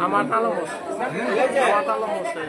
আমার তালো আমার তালো মরছে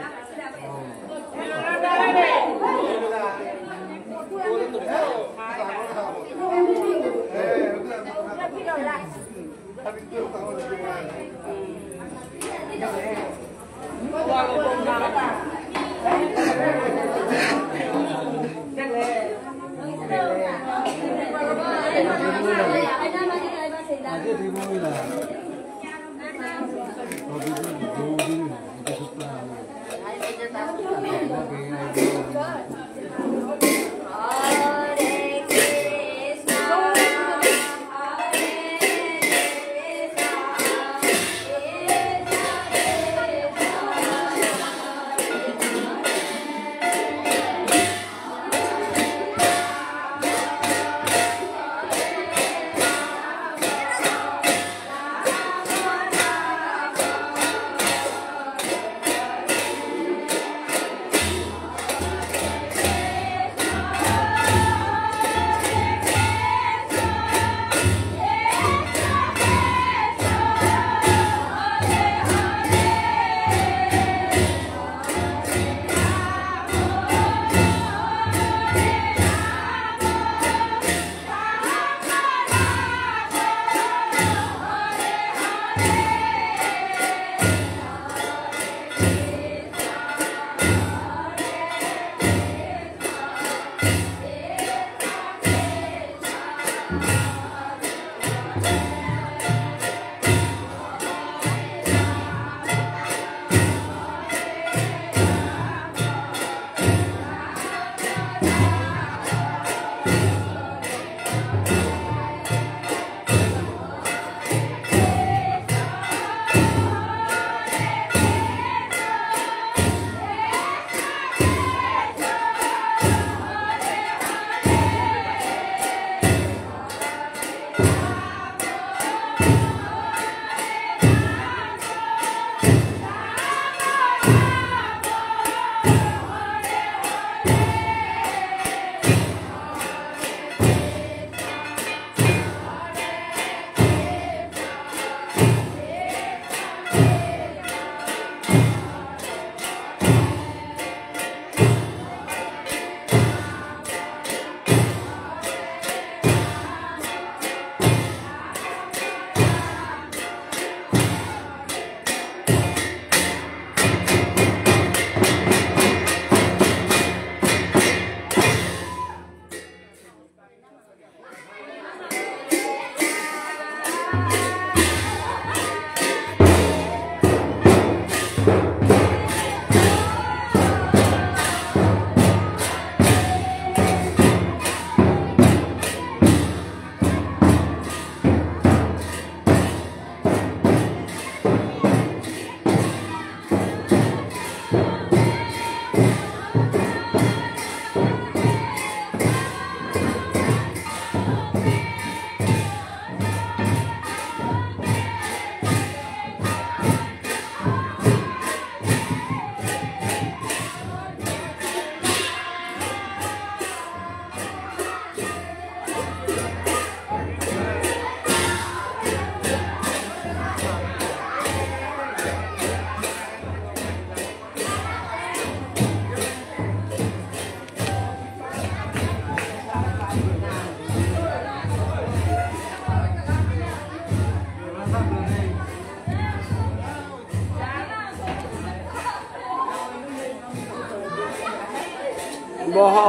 Boho.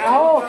Aho.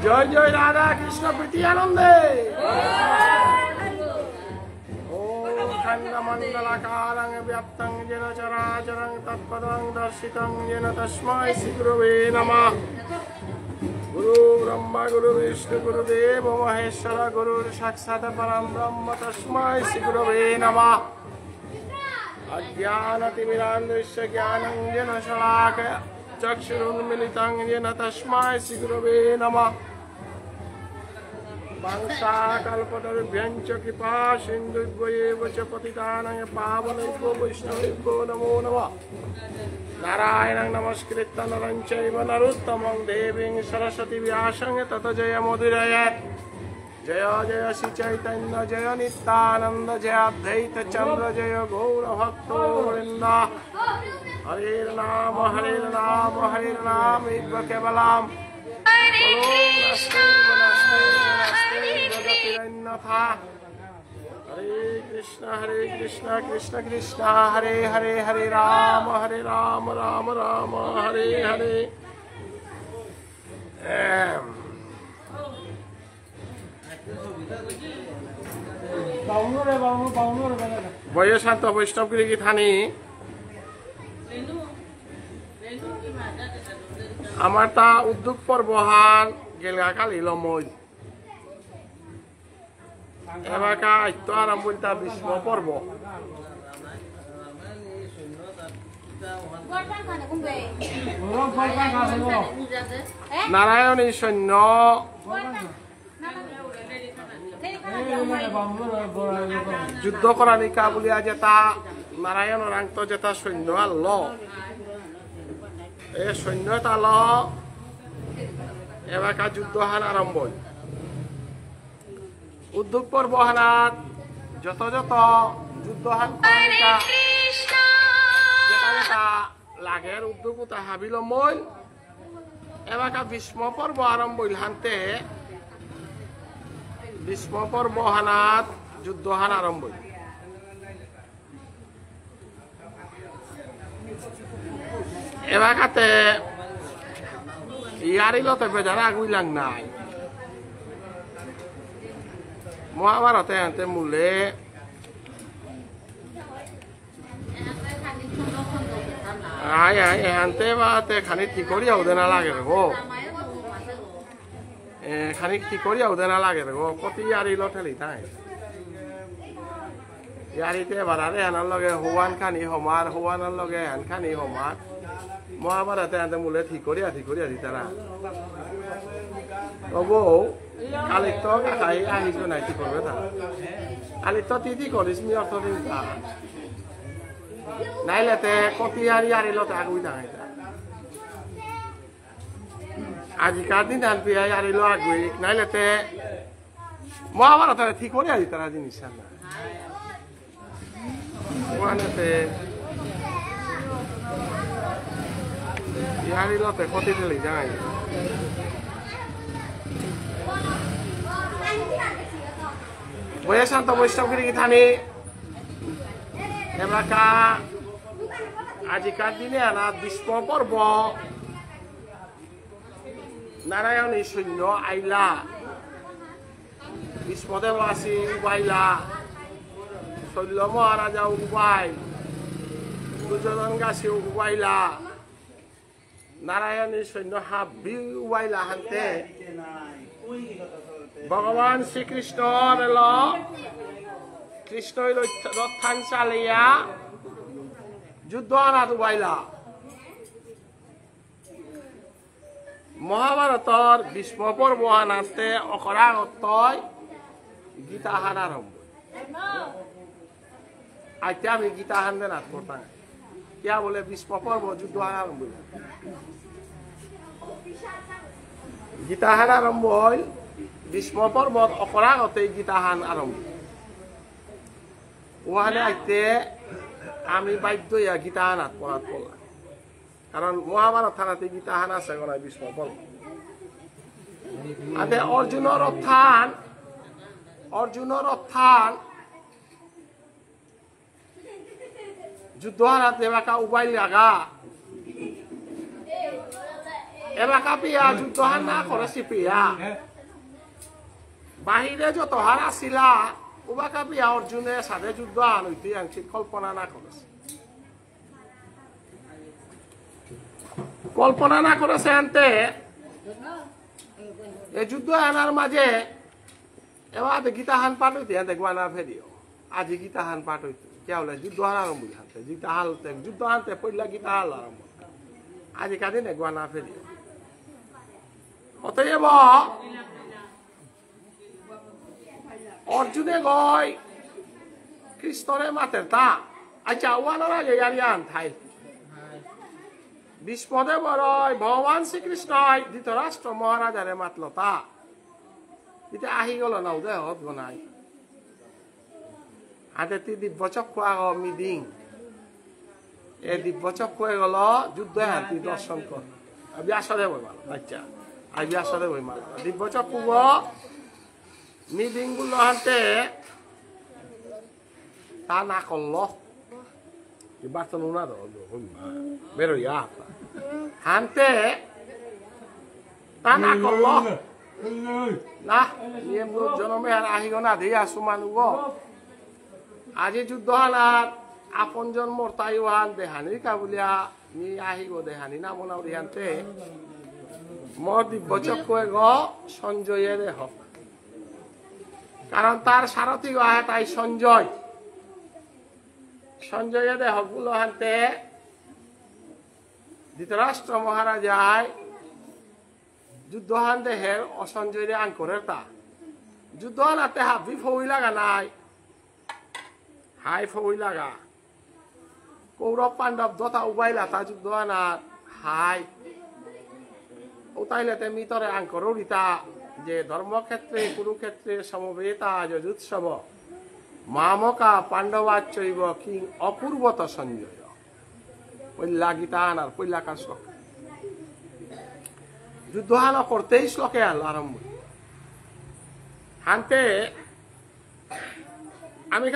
জয় জয় রাধা কৃষ্ণ প্রীতি আনন্দে ওম খণ্ডমণ্ডলাকারং ব্যাপ্তং যেন চরাচরং তৎপদং দর্শিতং যেন তস্मै শ্রী গুরবে নমঃ। গুরু ব্রহ্মা গুরু বিষ্ণু গুরুদেব মহেশ্বর গুরুর সাক্ষাৎ পরম ব্রহ্ম তস্मै শ্রী গুরবে নমঃ। অজ্ঞানতিমিরান্ধস্য জ্ঞানং যেন শলাকয়া চক্ষুरुन्मिलितं येन तस्मै श्री गुरवे नमः। वंशाकल्पतरुभ्यश्च कृपा सिन्धुभ्यैव च पतितानां पावनेभ्यो वैष्णवेभ्यो नमो नमः। नारायणं नमस्कृत्य नरं चैव नरोत्तमं देवीं सरस्वती व्यासं ततो जयमुदीरयेत्। जय जय श्री चैतन्य जय नित्यानंद जय अद्वैत चंद्र जय गौरभक्तवृन्द। हरे नाम एक केवलम हरे कृष्ण कृष्ण कृष्ण हरे हरे हरे राम राम राम हरे हरे। বয়োশান্ত বৈষ্ণবগিরি কি থানি আমার তা উদ্যোগ পর্বহান গেলগা কালি লমই এবাকা আইতো আরম্ভ তা বিষ্ম পর্ব নারায়ণী সৈন্য যুদ্ধ করা নিকা বলিয়া যেটা নারায়ণ রাংত যেটা সৈন্য আল এই সৈন্যতা ল এবাকা যুদ্ধ হান আরম্ভ উদ্যোগ পর্ব হানাত যত যত যুদ্ধ হান যেটা যেটা লাগের উদ্যোগ তা হাবিল মই এবাকা ভীষ্ম পর্ব আরম্ভ হানতে ভীষ্ম পর্ব হানাত যুদ্ধ হান আরম্ভ এবাকাতে ইয়ারিলতে বেজারা আগুইলাং নাই মহাভারতে আনতে মূলে আয় আয় এহানতে বাতে খানি ঠিক করিয়া ওদের না লাগে রে গো খানি ঠিক করিয়া ওদের না লাগে রে গো কত ইয়ারিল ঠেলি তাই ইয়ারিতে বারারে আনার লগে হুয়ান খানি হমার হুয়ানার লগে হান খানি হমার মহাভারতে আনতে মূলে ঠিক করিয়া দি তারা তবু কালিত্ব কাকাই আহিজ নাই ঠিক করবে তারা কালিত্ব তিথি করিস মি অর্থ দিন তা নাইলেতে কতি ইয়ারি লতে আগুই দাঁড়াই আজিকার দিন আনপি ইয়ারিল আগুই নাইলেতে মহাভারতে ঠিক করিয়া দি তারা জিনিস না ওখানেতে ইয়ারিলতে কতি দিলি যাই বয়ে শান্ত বৈষ্ণবগিরি থানি এবাকা আজিকার দিনে আনা বিষ্ম পর্ব নারায়ণী সৈন্য আইলা বিষ্মদেব আসি উবাইলা শৈল মহারাজা উবাই দুর্যোধন গাছি উবাইলা নারায়ণী সৈন্য হাবি উবাইলা হানতে ভগবান শ্রীকৃষ্ণ এল কৃষ্ণ রথান চালিয়া যুদ্ধ আনাত উবাইলা মহাভারতর ভীষ্ম পর্ব আনাতে অকরাগতয় গীতা হান আরম্ভ আজকে আমি গীতা হান দে নাথ করতাম কিয়া বলে ভীষ্ম পর্ব যুদ্ধ হান আরম্ভ গীতা হান আরম্ভ হইল ভীষ্ম পর্বত অপরাগতে গীতাহান আরম্ভ ওখানে আইতে আমি বাধ্য হইয়া গীতাহানাত পড়াত পড়লাম কারণ মহাভারত থানাতে গীতাহান আছে গড়াই ভীষ্ম পর্ব আতে অর্জুনের অত্থান যুদ্ধ হানাত এবাকা উবাইল লাগা এবাকা পিয়া যুদ্ধ হান না করেছি পিয়া বাহিরে যত হার আসিলা উবাকা পিয়া অর্জুনের সাথে যুদ্ধ আন হইতে আংশিক কল্পনা না করেছে আনতে এই যুদ্ধ আনার মাঝে এবার গীতাহান পাঠ হইতে দেখবা না ফেরিও আজি গীতাহান পাঠ হইতে কে হলে যুদ্ধ হান আরম্ভ হানতে যুদ্ধ আনতে পড়লা গীতাহাল আরম্ভ আজি কাদিন দেখবা না ফেরিও অতএব অর্জুনে গয় কৃষ্ণরে মাতের তা আচ্ছা ওয়ানোর আগে ইয়ারিয়ান থাই ভীষ্মদেব রয় ভগবান শ্রীকৃষ্ণ ধৃতরাষ্ট্র মহারাজারে মাতল তা ইতে আহি গল না উদয় হত গনাই হাতে তি দিব্যচক্ষু আগ মিদিং এ দিব্যচক্ষু হয়ে গেল যুদ্ধ হাতি দর্শন কর ব্যাসদেব হই মাল আচ্ছা আই ব্যাসদেব হই মাল দিব্যচক্ষু মিদিং গুলো হাতে তা না করলো বার্তা না বেরো হানতে তা না করলো না নিয়ম জনমে আর আহিগ না দিয়ে আসু মানুষ আজি যুদ্ধ হানাত আপনজন মরতাই হান দেহানি কাবুলিয়া নি আহিগ দেহানি না মনাও দিহানতে মর দিব্যচক্ষু গ সঞ্জয়ের হক কারণ তার সারথি আহে তাই সঞ্জয়ের হকগুলো হানতে ধৃতরাষ্ট্র মহারাজায় যুদ্ধ হান দেহের অসঞ্জয়ের আঙ্করের তা যুদ্ধ হানাতে হাবি ফৌই লাগা নাই হাই ফৌই লাগা কৌরব পাণ্ডব যথা উবাইলা তা যুদ্ধ হানাত হাই ওতাইলেতে মিতরে আঙ্কর রিতা যে ধর্মক্ষেত্রে কুরুক্ষেত্রে সমবেতা যুৎসব মামকা পাণ্ডবাচৈব কিং অপূর্বত সঞ্জয় পৈলা গীতাহান আর পৈলাকার শ্লোক যুদ্ধহান করতেই শ্লোকে আলো আরম্ভ হানতে আমি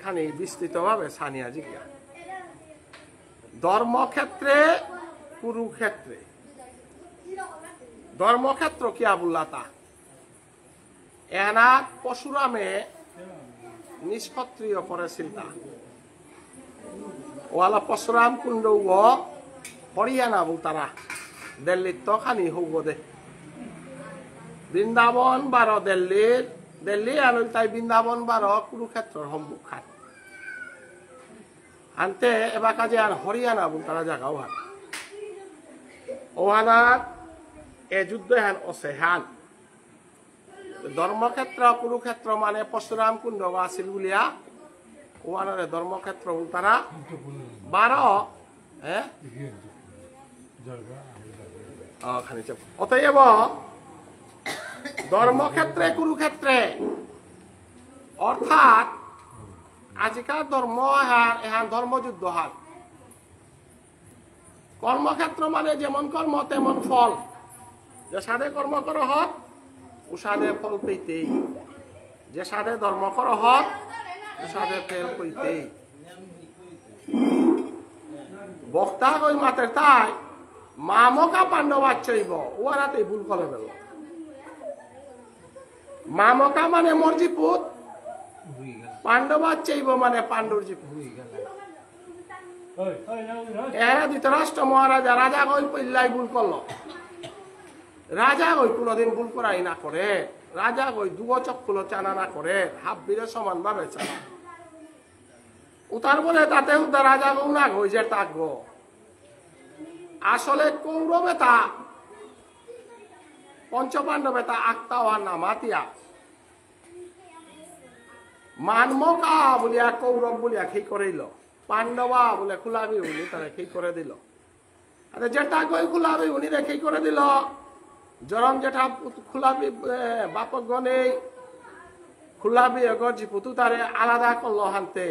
খানি বিস্তৃত ভাবে সানিয়া জিজ্ঞা ধর্মক্ষেত্রে কুরুক্ষেত্রে ধর্মক্ষেত্র কিয়া বললাতা এনাত পশুরামে নিষ্ক্ষত্রিয় করেছিল তা ওয়ালা পশুরাম কুণ্ড হরিয়ানা বলতারা দিল্লির তো খানি হব দে বৃন্দাবন বারো দিল্লি আনুল তাই বৃন্দাবন বারো কুরুক্ষেত্রের সম্মুখ খান আনতে এবার কাজে আর হরিয়ানা বল তারা জায়গাও হান ওহানার এ যুদ্ধ হান অসেহান ধর্মক্ষেত্র কুরুক্ষেত্র মানে পরশুরাম কুণ্ড আছিল বুলিয়া ওহানারে ধর্মক্ষেত্র বল তারা 12 হ্যাঁ অতএব ধর্মক্ষেত্রে কুরুক্ষেত্রে অর্থাৎ আজিকার ধর্ম এহান ধর্মযুদ্ধ হার কর্মক্ষেত্র মানে যেমন কর্ম তেমন ফল যে সাধে কর্ম কর হক ও সাধে ফল পেতেই যে সাধে ধর্ম কর হক ও সাধে ফেল পেতেই বক্তা কই মাতের তাই মামকা পাণ্ডবাদ চইব ওরাতে ভুল করে গেল মামকা মানে মর্জিপুত পাণ্ডবাদ চাইব মানে পাণ্ডুর জীব এরা ধৃতরাষ্ট্র মহারাজা রাজা কই পল্লাই ভুল করল রাজা কই কোনদিন ভুল করাই না করে রাজা কই দুবচক্ষুল চানা না করে হাফ বীরে সমান ভাবে চানা উতার বলে তাতে উদ্ধার রাজা গৌ না গই যে তাক গো আসলে কৌরবে তা পঞ্চপাণ্ডবে তা আক্তা হওয়ার নামাতিয়া মানমকা বলিয়া কৌরব বলিয়া সেই করিল পাণ্ডবা বলে খুলাবি উনি তারা সেই করে দিল আরে যেটা কই খুলাবি উনি রেখে করে দিল জরম যেটা খুলাবি বাপক গনে খুলাবি গজি পুতু তারে আলাদা করলো হানতে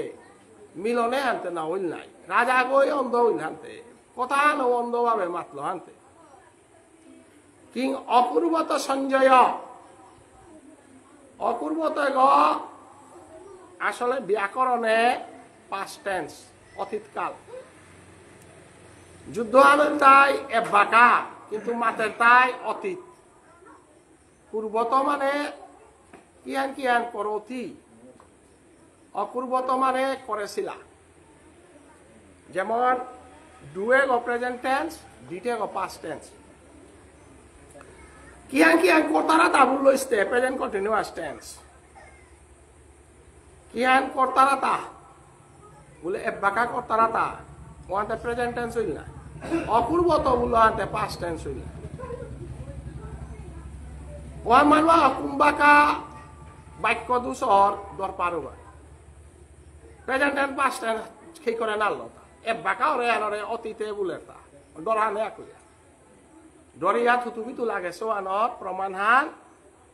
মিলনে হানতে না হইল নাই রাজা গই অন্ধ হইল হানতে কথা ন অন্ধ ভাবে মাতলো হানতে কিং অপূর্বত সঞ্জয় অপূর্বত গ আসলে ব্যাকরণে পাস্ট টেন্স অতীতকাল যুদ্ধ আমের তাই এবাকা কিন্তু মাতের তাই অতীত পূর্বত মানে কিয়ান কিয়ান করতি অপূর্বত মানে করেছিলা যেমন ডুয়ে গো প্রেজেন্ট টেন্স ডিটে গো পাস্ট টেন্স কিয়ান কিয়ান কর্তারা তাবুল লইছে প্রেজেন্ট কন্টিনিউয়াস টেন্স কিয়ান কর্তারা তা বলে এবাকা কর্তারা তা ওয়ান্তে প্রেজেন্ট টেন্স হইল না অপূর্বত বলে আনতে পাস্ট টেন্স হইল না ওয়ান মানবা কুম্বাকা বাক্য দুসর দর পারবা প্রেজেন্ট টেন্স পাস্ট টেন্স সেই করে নাল এবাকা ওরে আনরে অতীতে বলে তা ডরানে কইয়া ডরিয়া থুতুবিতু লাগে সোয়ানত প্রমাণ হান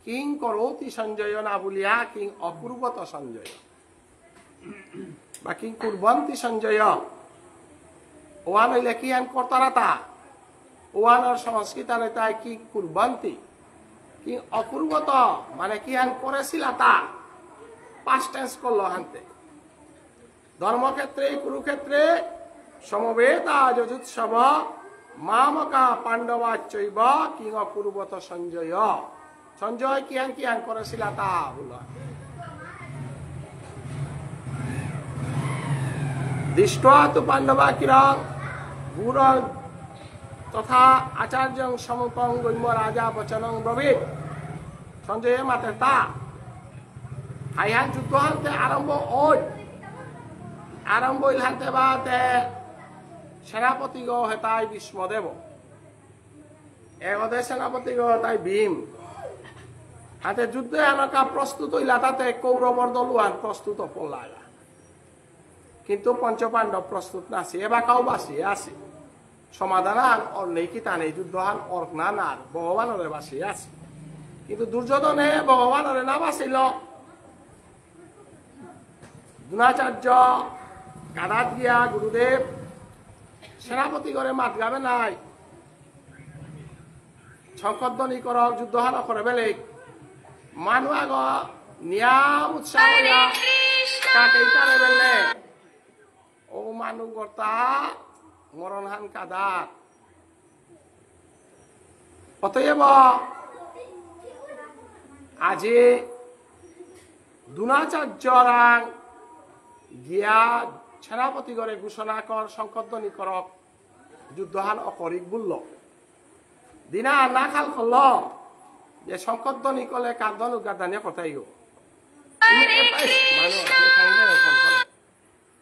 কিং করৌতি সঞ্জয় না বলিয়া কিং অপূর্বত সঞ্জয় বা কিং কুর্বন্তী সঞ্জয় ওয়ান হইলে কি আন কর্তারাতা ওয়ানোর সংস্কৃতারে তাই কি কুর্বন্তী কি অপূর্বত মানে কি আন করেছিল তা পাস্ট টেন্স করলো হানতে ধর্মক্ষেত্রে কুরুক্ষেত্রে সমবেতা যজুৎসব মামকা পাণ্ডবা চৈব কিং অপূর্বত সঞ্জয় সঞ্জয় কিয়ান কিয়ান করেছিল তা বলো দৃষ্টা তো পাণ্ডবা কিরং গুর তথা আচার্য সমপং গৈম রাজা বচনং ব্রবীত সঞ্জয় মাতে তা হাইহান যুদ্ধ হানতে আরম্ভ ওই আরম্ভ হইল হানতে বাতে সেনাপতি গ হেতাই ভীষ্মদেব এগদে সেনাপতি গ তাই ভীম হাতে যুদ্ধে আনকা প্রস্তুত হইলা তাতে কৌরবর দলুয়ান প্রস্তুত পড়লা কিন্তু পঞ্চপাণ্ডব প্রস্তুত নাছি এবাকাও বাঁচিয়ে আছে সমাধান আন অর নেই কি তা নেই যুদ্ধ হান অর্ক না না ভগবানরে বাঁচিয়ে আছে কিন্তু দুর্যোধনে ভগবানরে না বাঁচিল দ্রোণাচার্য গাদাত গিয়া গুরুদেব সেনাপতি করে মাত গাবে নাই শঙ্করধ্বনি করক যুদ্ধ হান করে বেলেগ মানুষ আগ নিয়াম উৎসাহ কাকে বেলে ও মানুষ গর্তা মরণ হান কাদাত অতএব আজি দ্রোণাচার্যরাং গিয়া সেনাপতি করে ঘোষণা কর শঙ্করধ্বনি করক যুদ্ধহান অকরিক বলল দিনা না খাল করল যে শঙ্করধ্বনি করলে কাঁদন গাদানিয়া কথাই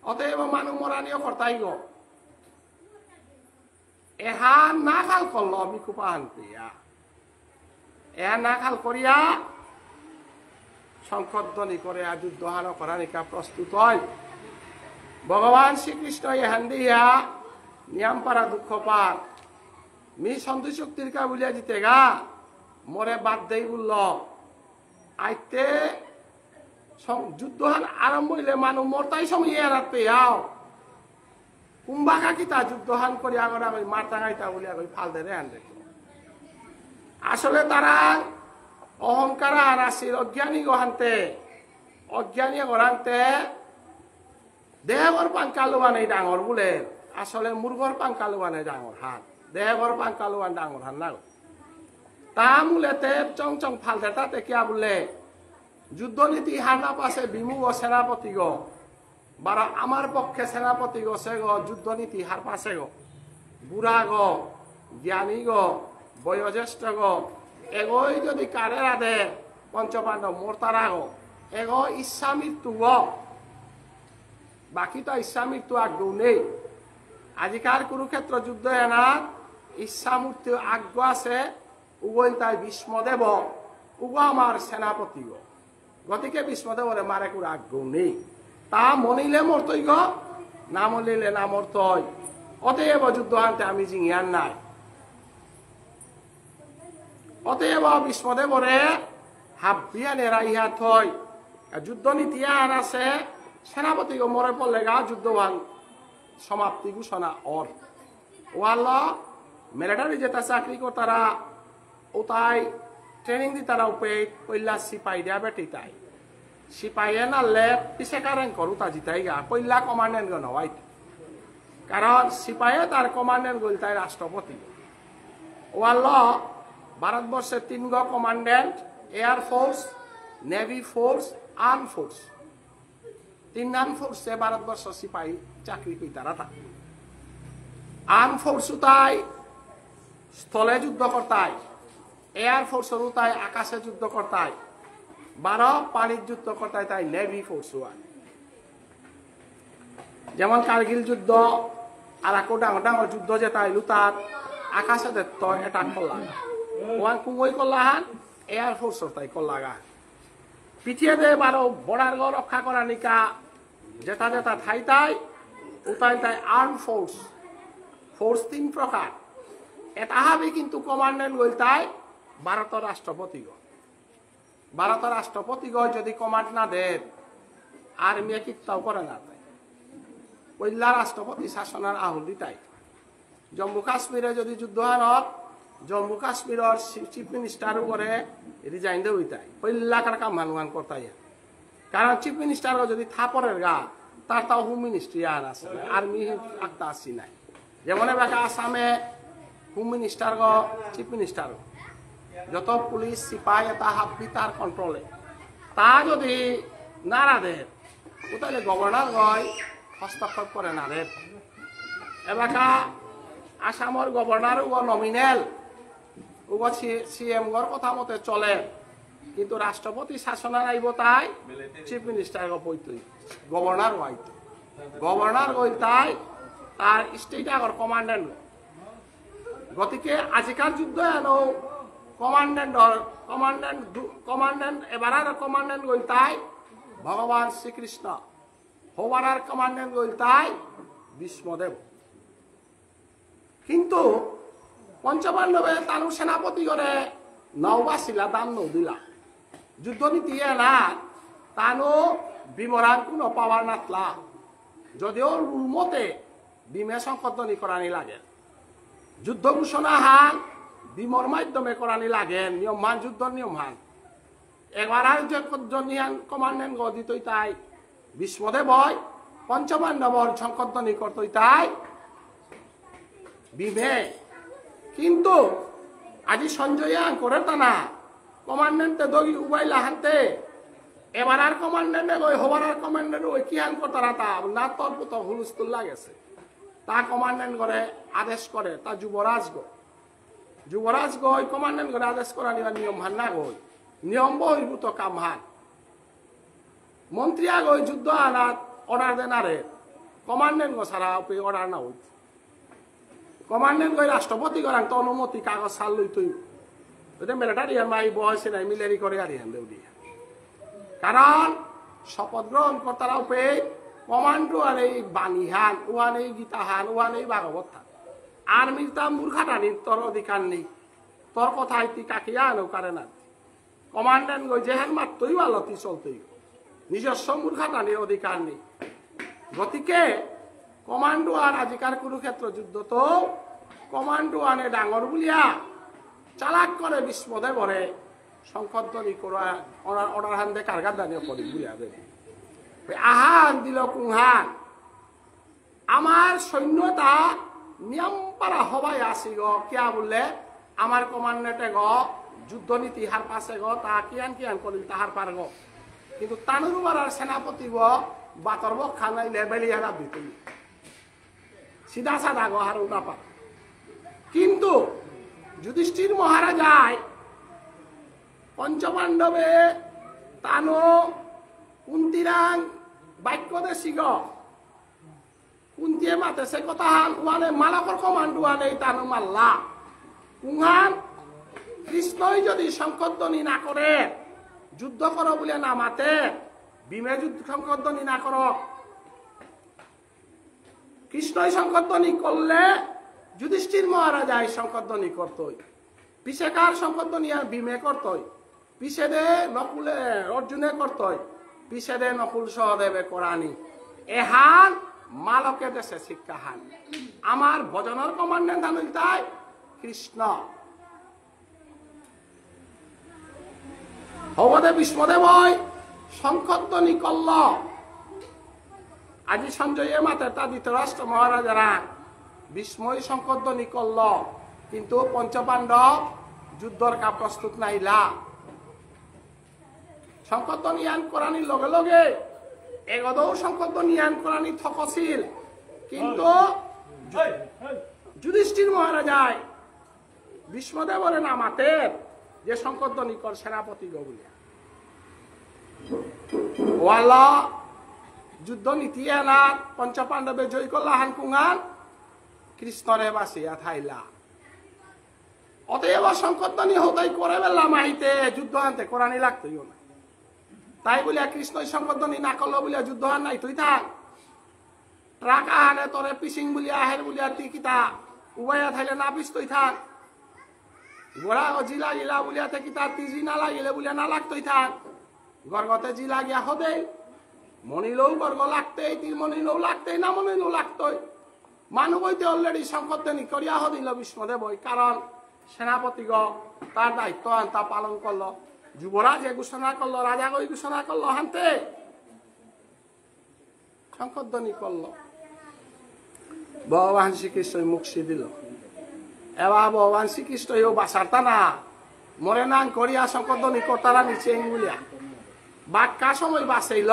অতএব মানুষ মরানিও করতাই গো এহান না খাল করল বিকুপাহান প্রিয়া এহান না খাল করিয়া সংকটধ্বনি করে যুদ্ধহান করানিকা প্রস্তুত হয় ভগবান শ্রীকৃষ্ণ এহান দিয়া নিয়াম পারা দুঃখ পার মি সন্ধি শক্তির কা বুলিয়া দিতে গা মরে বাদ দেই বলল আইতে যুদ্ধহান আরম্ভ হইলে মানুষ মরতাই সময় এরাতে আও কুম্বাকা কিতা যুদ্ধহান করি আগর আমি মারতা গাইতা বলিয়া কই ফাল দেরে আন দেখো আসলে তারা অহংকার আর আসির অজ্ঞানী গহান্তে অজ্ঞানী গরান্তে দেহর পাঙ্কালুয়ান এই ডাঙর বলে আসলে মুরগর পাঙ্কালুয়ান এই ডাঙর হাত দেহর পাঙ্কালুয়ান ডাঙর হাত না তা মূলেতে চং চং ফাল দে তাতে কিয়া বললে যুদ্ধনীতি হারনা পাশে বিমু ও সেনাপতি গো বারা আমার পক্ষে সেনাপতি গো সে গো যুদ্ধনীতি হার পাশে গো বুড়া গো জ্ঞানী গো বয়োজ্যেষ্ঠ গো এগোই যদি কারে রাধে পঞ্চপাণ্ডব মোরতারা গো এগো ইচ্ছা মৃত্যু গো বাকি তো ইচ্ছা মৃত্যু আগ্রহ নেই আজিকার কুরুক্ষেত্র যুদ্ধ এনা ইচ্ছা মৃত্যু আগ্রহ আছে উগল তাই ভীষ্মদেব উগ আমার সেনাপতি গো গতিকে ভীষ্মদেবরে মারে কোনো আগ্রহ নেই তা মনিলে মরতই গো না মনিলে না মরতই অতএব যুদ্ধ আনতে আমি জিঙিয়ান নাই অতএব ভীষ্মদেবরে হাবিয়ানে রাইহা থই যুদ্ধ নীতি আর আছে সেনাপতি গো মরে পড়লে গা যুদ্ধবান সমাপ্তি ঘোষণা অর ওয়াল মিলিটারি যেটা চাকরি কর তারা ও তাই ট্রেনিং দি তারা উপে কইলা সিপাই দিয়া বেটি তাই সিপাইয়ে নালে পিছে কারেন করু তা জিতাই গা কইলা কমান্ডেন্ট গো নয় কারণ সিপাইয়ে তার কমান্ডেন্ট গল তাই রাষ্ট্রপতি ওয়াল ভারতবর্ষের 3 গো commandant air force navy force arm force 3 arm ফোর্সে ভারতবর্ষ সিপাই চাকরি কই তারা তা আর্ম ফোর্স তাই স্থলে যুদ্ধ করতাই এয়ার ফোর্স তাই আকাশে যুদ্ধ করতাই 12 পানির যুদ্ধ করতাই তাই নেভি ফোর্স যেমন কারগিল যুদ্ধ আর একো ডাঙর ডাঙর যুদ্ধ যে তাই লুতার আকাশে দেখত এটা করলা ওয়ান কুঙ্গই করলাহান এয়ার ফোর্স তাই করলাগা পিছিয়ে দে 12 বর্ডার গো রক্ষা করা নিকা যেটা যেটা ঠাই তাই উতাই তাই আর্ম ফোর্স ফোর্স 3 প্রকার এটা হবে কিন্তু কমান্ডেন্ট গল তাই ভারতের রাষ্ট্রপতি গো ভারতের রাষ্ট্রপতি গো যদি কমান্ড না দেন আর্মি কিতাও করে না তাই পয়লা রাষ্ট্রপতি শাসনের আহুতি তাই জম্মু কাশ্মীরে যদি যুদ্ধ হয় জম্মু কাশ্মীরের চিফ মিনিস্টার উপরে রিজাইন দে হইতাই পয়লা কার কাম মানওয়ান করতাই কারণ চিফ মিনিস্টার যদি থাপরের গা তার তাও হোম মিনিস্ট্রি আর আছে আর্মি একটা আসি নাই যেমন এবার আসামে হোম মিনিস্টার গো চিফ মিনিস্টার যত পুলিশ সিপাহী এটা হাবি তার কন্ট্রোলে তা যদি নারা দে তাহলে গভর্নর গয় হস্তক্ষেপ করে না রে এবার আসামের গভর্নর ও নমিনেল ও সিএম গর কথা মতে চলে কিন্তু রাষ্ট্রপতি শাসনের আইব তাই চিফ মিনিস্টার গইতই গভর্নর হইতো গভর্নর গই তাই তার স্টেট আগর কমান্ডেন্ট গতিকে আজিকার যুদ্ধ এনো কমান্ডেন্ট এবার কমান্ডেন্ট গই তাই ভগবান শ্রীকৃষ্ণ হবার কমান্ডেন্ট গই তাই ভীষ্মদেব কিন্তু পঞ্চপাণ্ডবে তানু সেনাপতি করে নৌবাসিলা দাম নদিলা যুদ্ধনীতি না তানু বিমরান কোনো পাওয়ার নাতলা যদিও রুল মতে বিমে সংকটনি করানি লাগে যুদ্ধ ঘোষণা হান বিমর মাধ্যমে করানি লাগে নিয়ম মান যুদ্ধ নিয়ম হান এবার আর যে কমান্ডেন্ট গদিতই তাই ভীষ্মদেব হয় পঞ্চপাণ্ডবর সংকটনি করতই তাই বিমে কিন্তু আজি সঞ্জয় করে তা না কমান্ডেন্টে দগি উবাইলা হানতে এবার আর কমান্ডেন্টে ওই হবার আর কমান্ডেন্ট ওই কি হান করতারা তা না তোর পুতো হুলস্থুল লাগেছে তা কমান্ডেন্ট করে আদেশ করে তা যুবরাজ গো ওই কমান্ডেন্ট করে আদেশ করা নিয়ম হান না গই নিয়ম বহির্ভূত কাম হান মন্ত্রী আগ ওই যুদ্ধ আনার অর্ডার দেনারে কমান্ডেন্ট গো সারা উপে অর্ডার না হইত কমান্ডেন্ট গই রাষ্ট্রপতি গরাং তো অনুমতি কাগজ সাল লই তুই ওদের মিলিটারি মাই বয়সে নাই মিলিটারি করে আর হ্যান দেউ দিয়া কারণ শপথ গ্রহণ কর্তারা উপে কমান্ডো আর এই বাণীহান ওহান এই গীতাহান ওহান এই ভাগবত থান আর্মির তা মূর্খাটানির তোর অধিকার নেই তোর কথা তুই কাকিয়া আনো কারে না কমান্ডেন্ট গই যেহেন মাত্রই আলতি চলতেই নিজস্ব মূর্খাটানির অধিকার নেই গতিকে কমান্ডো আর আজিকার কুরুক্ষেত্র যুদ্ধ তো কমান্ডো আনে ডাঙর বুলিয়া চালাক করে বিস্মদে ভরে সংকটনি করা অর্ডার হান দে কারগার দানিও করি বুলিয়া দেবে আহান দিল কুহান আমার সৈন্যতা নিয়ম পারা হবাই আসি গ কিয়া বললে আমার কমান্ডেন্টে গ যুদ্ধনীতি হার পাশে গ তা কিয়ান কিয়ান করি তাহার পার গ কিন্তু তানুরুবার আর সেনাপতি গ বাতর খানাই লেবেলি হারা দিতে সিধা সাদা গ হার উঠা পা কিন্তু যুধিষ্ঠির মহারাজায় পঞ্চপাণ্ডবে তানো কুন্তিরাং বাক্য দেশি গ কুন্তিয়ে মাতে সে কথা হান ওয়ানে মালাকর কমান্ড ওয়ানে তানো মাল্লা কুহান কৃষ্ণই যদি সংকটধ্বনি না করে যুদ্ধ করো বলে না মাতে ভীমে যুদ্ধ সংকটধ্বনি না করো কৃষ্ণই সংকটধ্বনি করলে যুধিষ্ঠির মহারাজাই সংকটধ্বনি করতই পিছে কার সংকটধ্বনি আর ভীমে করতই পিছে দে নকুলে অর্জুনে করতই পিছে দে নকুল সহদেবে করানি এহান মালকে দেশে শিক্ষাহান আমার ভজনের কমান্ডেন্ট আনিল তাই কৃষ্ণ হবদে বিষ্মদেব সংকটধ্বনি করল আজি সঞ্জয়ে মাতে তা ধৃতরাষ্ট্র মহারাজারা বিস্ময় সংকটধ্বনি করল কিন্তু পঞ্চপাণ্ডব যুদ্ধর কা প্রস্তুত নাইলা সংকটধ্বনি আন করানির লগে লগে এগদৌ সংকটধ্বনি আন করানি থকছিল কিন্তু যুধিষ্ঠির মহারাজায় বিষ্মদেবরে নামাতে যে সংকটধ্বনি কর সেনাপতি গবুলিয়া ওয়ালা যুদ্ধ নীতি এলা পঞ্চপাণ্ডবে জয় করলা হান কুঙান কৃষ্ণরে বাসিয়া থাইলা অতএব সংকটধ্বনি হতাই করে বেলা মাহিতে যুদ্ধ আনতে কোরআনি লাগতইও না তাই বলিয়া কৃষ্ণই সংকটধ্বনি না করলো বলিয়া যুদ্ধ আন নাই তুই থাক ট্রাক আহানে তোরে পিসিং বলিয়া আহের বলিয়া তুই কিতা উবাইয়া থাইলে না পিস তুই থাক গোড়া জিলা গিলা বলিয়া থেকে তার তিজি না লাগিলে বলিয়া না লাগতই থাক গর্গতে জিলা গিয়া হদে মনিলেও গর্গ লাগতেই তীর মনিলেও লাগতেই না মনিলেও লাগতই মানুষ বইতে অলরেডি সংকটধ্বনি করিয়া হদিল বিষ্ণুদেব কারণ সেনাপতি গ তার দায়িত্ব তা পালন করলো যুবরাজ ঘোষণা করলো রাজা গই ঘোষণা করলো হানতে সংকটধ্বনি করলো ভগবান শ্রীকৃষ্ণ মুক্তি দিল এবার ভগবান শ্রীকৃষ্ণ বাসারতা না মরে নাং করিয়া সংকটধ্বনি করতারা নিচে বলিয়া বাক্কা সময় বাঁচাইল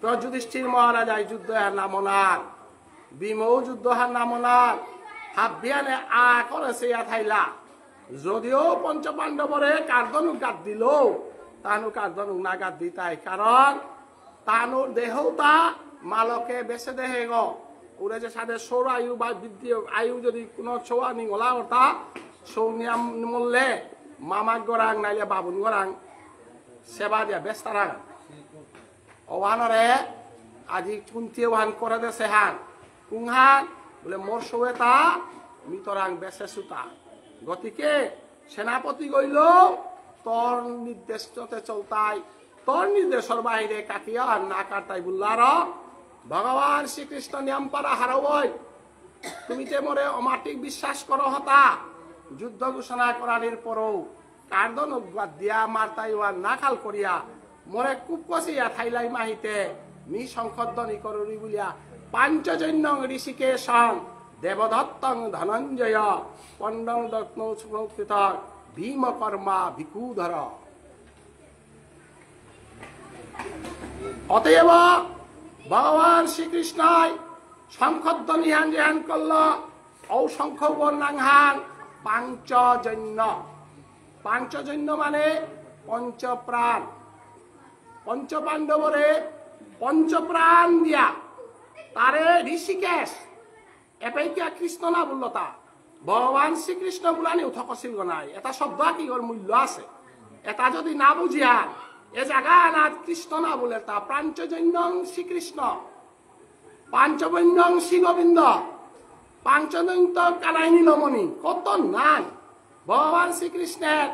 তো যুধিষ্ঠির মহারাজাই যুদ্ধ হার নামনার ভীমও যুদ্ধ হার নামনার হাবিয়ানে আ করেছে থাইলা যদিও পঞ্চপাণ্ডবরে কার্দনু গাত দিল তানু কার্দনু না গাত দিতাই কারণ তানুর দেহতা মালকে বেছে দেহে গ ওরে যে সাথে সৌর আয়ু বা বৃদ্ধি আয়ু যদি কোনো ছোয়া নিগলা ওটা সৌ নিয়ম মূল্যে মামাক গরাং নাইলে বাবুন গরাং সেবা দিয়া বেস্তারা ওহানরে আজি কুন্তি ওহান করে দেছে হান কুংহান বলে মোর সৌতা মিতরাং বেছে সুতা গতিকে সেনাপতি গইল তোর নির্দেশতে চলতাই তোর নির্দেশের বাইরে কাটিয়া আর না কাটাই বললার ভগবান শ্রীকৃষ্ণ নিয়ম পারা হারাবই তুমি যে মোরে অমাটিক বিশ্বাস করো হতা যুদ্ধ ঘোষণা করার পরও কার্দন দিয়া মারতাই না খাল করিয়া মোরে কুপ কষিয়া থাইলাই মাহিতে মি সংকটধ্বনি করি বলিয়া পাঞ্চজন্য ঋষিকেশং দেবদত্তং ধনঞ্জয় পণ্ডং দত্ন সুকৃত ভীম কর্মা ভিকুধর অতএব ভগবান শ্রীকৃষ্ণই সংকটধ্বনি হান যেহান করল অসংখ্য বর্ণাংহান পাঞ্চজন্য পাঞ্চজন্য মানে পঞ্চপ্রাণ পঞ্চপাণ্ডবরে পঞ্চপ্রাণ দিয়া তারে ঋষিকেশ এপাইকিয়া কৃষ্ণ না বললো তা ভগবান শ্রীকৃষ্ণ বুলানি উঠকছিল নাই এটা শব্দ কি ওর মূল্য আছে এটা যদি না বুঝিয়া এ জায়গা না কৃষ্ণ না বলে তা পাঞ্চজন্যং শ্রীকৃষ্ণ পাঞ্চবন্যং শ্রী গোবিন্দ পাঞ্চদন্ত কালাই নীলমণি কত নাম ভগবান শ্রীকৃষ্ণের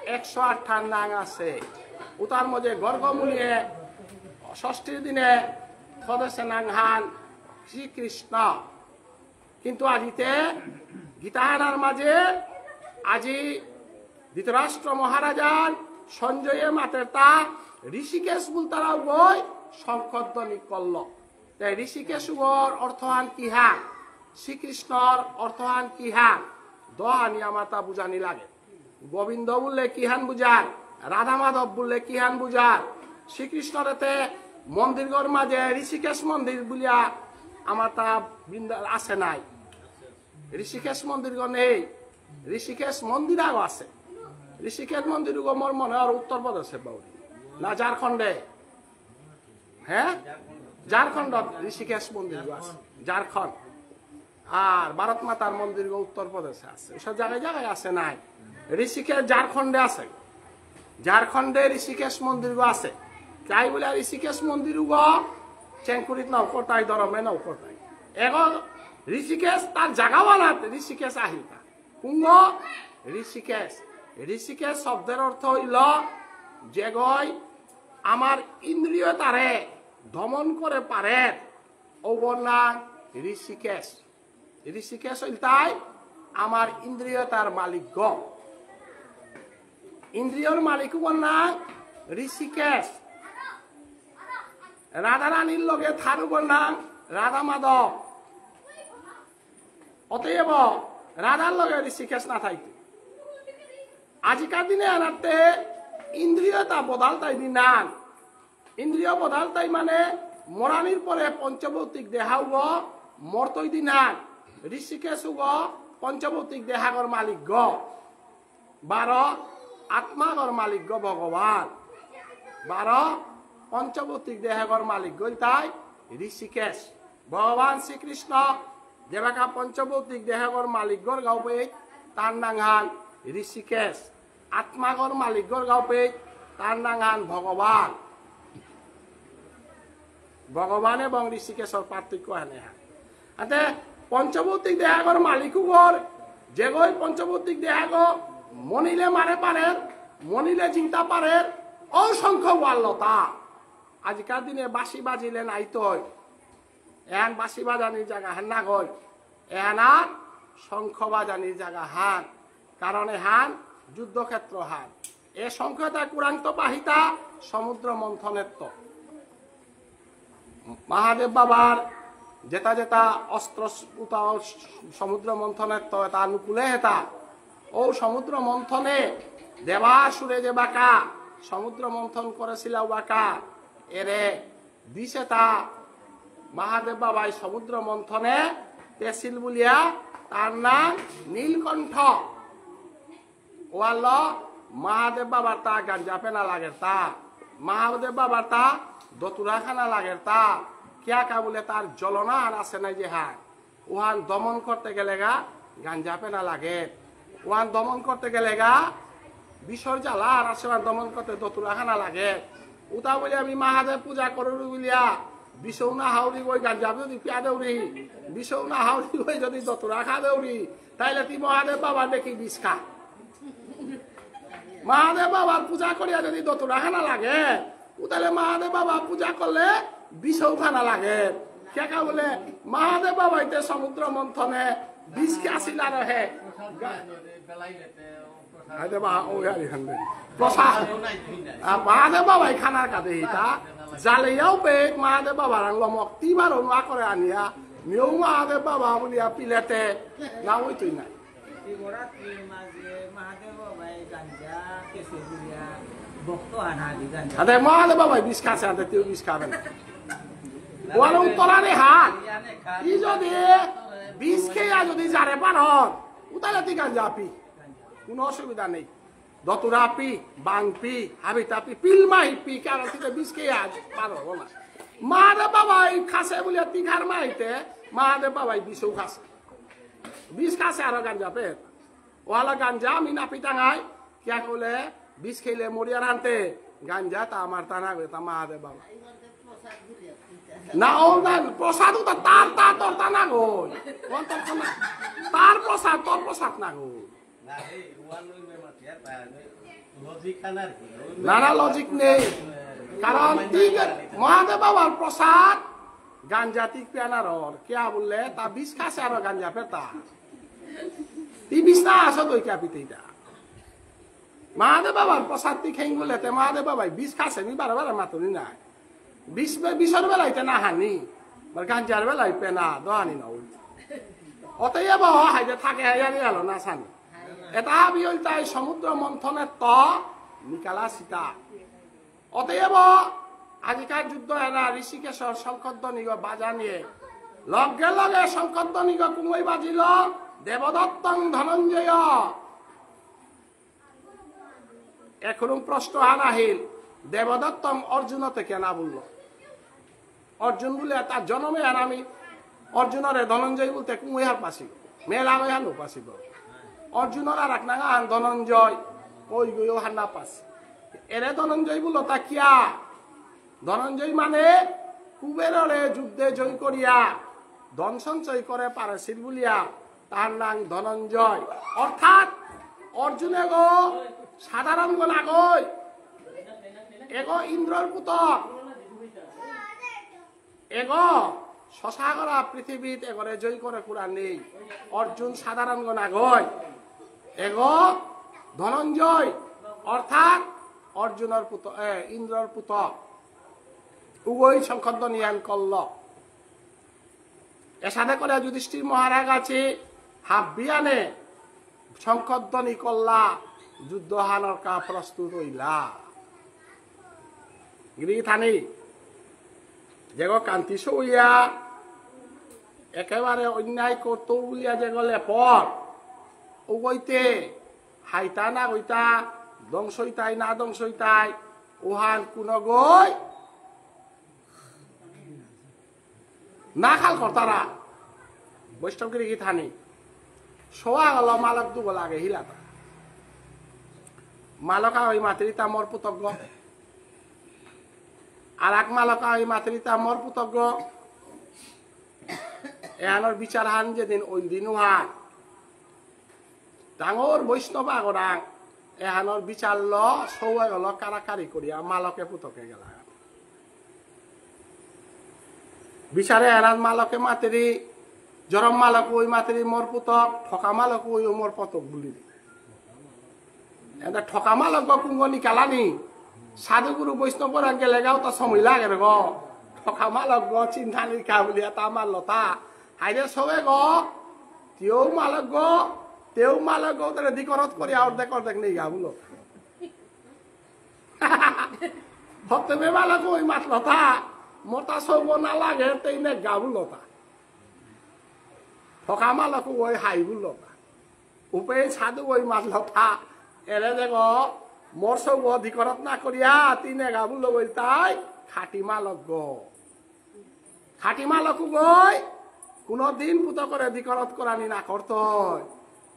108 নাম আছে উতার মধ্যে গর্গমূলিয়ে ষষ্ঠীর দিনে সদস্য নাংহান শ্রীকৃষ্ণ কিন্তু আজিতে গীতাহানার মাঝে আজি ধৃতরাষ্ট্র মহারাজার সঞ্জয়ে মাতের তা ঋষিকেশ বুলতারাও গই শঙ্করধ্বনি করল তাই ঋষিকেশর অর্থহান কিহান শ্রীকৃষ্ণর অর্থহান কিহান দহানি আমার তা বুঝানি লাগে গোবিন্দ বললে কিহান বুঝার রাধা মাধব বললে কিহান বুঝার শ্রীকৃষ্ণর এতে মন্দিরগর মাঝে ঋষিকেশ মন্দির বলিয়া আমার তা আছে নাই ঋষিকেশ মন্দির নেই ঋষিকেশ মন্দির আরো আছে ঋষিকেশ মন্দির মোর মনে হয় উত্তরপ্রদেশে বাউরি না ঝাড়খণ্ডে হ্যাঁ ঝাড়খণ্ড ঋষিকেশ মন্দির আছে ঝাড়খণ্ড আর ভারত মাতার মন্দির উত্তরপ্রদেশে আছে ওসব জায়গায় জায়গায় আছে নাই ঋষিকেশ ঝাড়খণ্ডে আছে ঝাড়খণ্ডে ঋষিকেশ মন্দির আছে তাই বলে ঋষিকেশ মন্দির চেঙ্কুরিত নাও কোটাই ধরমে নাও কোটাই এখন ঋষিকেশ তার জাগাওয়ালা ঋষিকেশ আহিতা কুঙ্গ ঋষিকেশ ঋষিকেশ শব্দের অর্থ হইল যে গয় আমার ইন্দ্রিয় তারে দমন করে পারে ওর নাম ঋষিকেশ ঋষিকেশ হইল তাই আমার ইন্দ্রিয় তার মালিক গ ইন্দ্রিয়র মালিক ওর নাম ঋষিকেশ রাধা রানীর লগে থারুবর নাম রাধা মাধব অতএব রাধার লগে ঋষিকেশ না থাকতে আজিকার দিনে আনাতে ইন্দ্রিয়তা বদালতাই দিন নান ইন্দ্রিয় বদালতাই মানে মরানির পরে পঞ্চভৌতিক দেহাউগ মর্তই দিনান ঋষিকেশ পঞ্চভৌতিক দেহাগর মালিক গ 12 আত্মাগর মালিক গ ভগবান 12 পঞ্চভৌতিক দেহাগর মালিক গই তাই ঋষিকেশ ভগবান শ্রীকৃষ্ণ যেবাকা পঞ্চভৌতিক দেহাগর মালিক গর গাওবে তার নাংহান ঋষিকেশ আত্মাগর মালিক গর গাওবে তার নাংহান ভগবান ভগবান এবং ঋষিকেশর পার্থক্য এনে হাতে পঞ্চভৌতিক দেহাগর মালিকুগর যে গই পঞ্চভৌতিক দেহাগ মনিলে মারে পারের মনিলে চিন্তা পারের অসংখ্য ওয়াল্লতা আজকাল দিনে বাসি বাজিলে নাই তৈ এহান বাসি বাজানির জায়গা হান না গই এহানা শঙ্খ বাজানির জায়গা হান কারণ এহান যুদ্ধক্ষেত্র হান এ শঙ্খতা কুরান্ত বাহিতা সমুদ্র মন্থনের তো মহাদেব বাবার যেটা যেটা অস্ত্র সমুদ্র মন্থনের তো এটা অনুকূলে হেতা ও সমুদ্র মন্থনে দেবাসুরে যে বাঁকা সমুদ্র মন্থন করেছিল বাঁকা এরে দিছে তা মহাদেব বাবাই সমুদ্র মন্থনে পেছিল বলিয়া তার নাম নীলকণ্ঠ ওয়াল মহাদেব বাবার তা গাঞ্জা পেনা লাগে তা মহাদেব বাবার তা দতুরা খানা লাগে তা কিয়া কা বলে তার জ্বলনার আছে নাই যে হ্যাঁ ওহান দমন করতে গেলে গা গাঞ্জা পেনা লাগে ওহান দমন করতে গেলে গা বিষর জ্বালা আর আছে দমন করতে দতুরা খানা লাগে উতা বলে আমি মহাদেব পূজা করু বলিয়া বিষৌ না হাওড়ি বই গাঞ্জা যদি পিয়া দেউরি বিষৌ না হাওড়ি বই যদি দতুরা খা দেউরি তাইলে তুই মহাদেব বাবা দেখি বিষ খা মহাদেব বাবার পূজা করিয়া যদি দতুরা খানা লাগে তাহলে মহাদেব বাবা পূজা করলে বিষৌ খানা লাগে কেকা বলে মহাদেব বাবাইতে সমুদ্র মন্থনে বিষ কে আসিল আর হে মহাদেব বাবাই খানার কাঁদে হিতা জালেও পেক মহাদেব বাবার লমক তিবার অনুয়া করে আনিয়া নিউ মহাদেব বাবা বলিয়া পিলেতে না ওই তুই নাই মহাদেব বাবাই বিষ খাচ্ছে আনতে তুই বিষ খাবেন ওয়ালে উত্তরারে হাত ই যদি বিষ খেয়া যদি যারে পারন উতালে তুই গাঞ্জা পি কোনো অসুবিধা নেই দতুরা পি বাং পি হাবিতা পি পিলমাই পি কারণ তুই বিষ খেয়া পারো না মহাদেব বাবাই খাসে বলে তিখার মাইতে মহাদেব বাবাই বিষও খাসে বিষ খাসে আরো গাঞ্জা পেট ওয়ালা গাঞ্জা আমি নাপি টাঙাই কিয়া কলে বিষ খেলে মরিয়ার আনতে গাঞ্জা তা আমার তা না তা মহাদেব বাবা না ও না প্রসাদ তো তার তা তোর তা না গো তার প্রসাদ তোর প্রসাদ না গো না না লজিক নেই কারণ মহাদেব বাবার প্রসাদ গাঞ্জা তিক পেয়ানার কেয়া বললে তা বিষ খাসে আরো গাঞ্জা পেতা তি বিষ না আসো দই কে পিতেইটা মহাদেব বাবার প্রসাদ তি খেয়ে বললে মহাদেব বাবাই বিষ খাসে নি বারে বারে মাতুনি নাই বিষের বেলাইতে না হানি গাঞ্জার বেলাই পেনা দোহানি নাও অতএব হাইতে থাকে হাইয়ারি গেল না সানি এটা বিয়ল তাই সমুদ্র মন্থনের ত নিকালা সীতা অতএব আজিকার যুদ্ধ এরা ঋষিকেশর শঙ্করধ্বনি বাজা নিয়ে লগে লগে শঙ্করধ্বনি কুমই বাজিল দেবদত্তং ধনঞ্জয় এখন প্রশ্ন হানাহিল দেবদত্তম অর্জুনতে কেনা বলল অর্জুন বলে তার জন্মে আর আমি অর্জুনরে ধনঞ্জয় বলতে কুমইহার পাশিব মেলা মেহানো পাশিব অর্জুনের আর এক নাঙা ধনঞ্জয় ওই গইও হান্না পাস এরে ধনঞ্জয় বলল তা কিয়া ধনঞ্জয় মানে কুবেররে যুদ্ধে জয় করিয়া ধন সঞ্চয় করে পারসির বলিয়া তার নাম ধনঞ্জয় অর্থাৎ অর্জুনে গো সাধারণ গো না গই এগো ইন্দ্রর পুতক এগো শশাগরা পৃথিবীত এগরে জয় করে কুড়া নেই অর্জুন সাধারণ গো না গই এগো ধনঞ্জয় অর্থাৎ অর্জুনের পুতক ইন্দ্রর পুতক উভয় শঙ্করধ্বনিয়ান করল এর সাথে করে যুধিষ্ঠির মহারাজ আছে হাবিয়ানে শঙ্করধ্বনি করলা যুদ্ধ হানর কা প্রস্তুত হইলা গিরি থানি যেগো কান্তি সইয়া একেবারে অন্যায় করত বলিয়া যে গলে পর ওইতে হাইতা না গইতা দংশইতাই না দংশইতাই ওহান কোন গই না খাল করতারা বৈষ্ণবগিরি কি থানি সোয়া গল মালক দুগ লাগে হিলাতা মালকা ওই মাতৃতা মর পুতজ্ঞ আর এক মালকা ওই মাতৃতা মর পুতজ্ঞ এহানোর বিচার হান যেদিন ওই দিন হান ডাঙর বৈষ্ণব আগরাং এহানোর বিচার ল সৌয়া গল কারাকারি করিয়া মালকে পুতকে গেল বিচারে এরান মালকে মাতৃ জরম মালক ওই মাতৃ মোর পুতক ঠকা মালক ওই মোর পতক বলি এটা ঠকা মালক কুঙ্গনি কালানি সাধুগুরু বৈষ্ণব গেলে গাও তা সময় লাগে রে গো ঠকা মালক গ চিন্তা লিখা বলি তা মারলতা হাইরে সবে গ তেও মালক গ তেও মালক গ তাহলে দিকরত করি অর্ধেক অর্ধেক নেই গা বলো হতে মালক ওই মাতলতা মোটা সব না লাগে তেই নে গা বলতা ঠকা মালক ওই হাই বলতা উপে সাধু ওই মাতলতা এরে দেখ মোর সব অধিকরত না করিয়া তিনে গা বলল ওই তাই খাটি মালক গো খাটি মালক গই কোনদিন পুত করে অধিকরত করানি না করত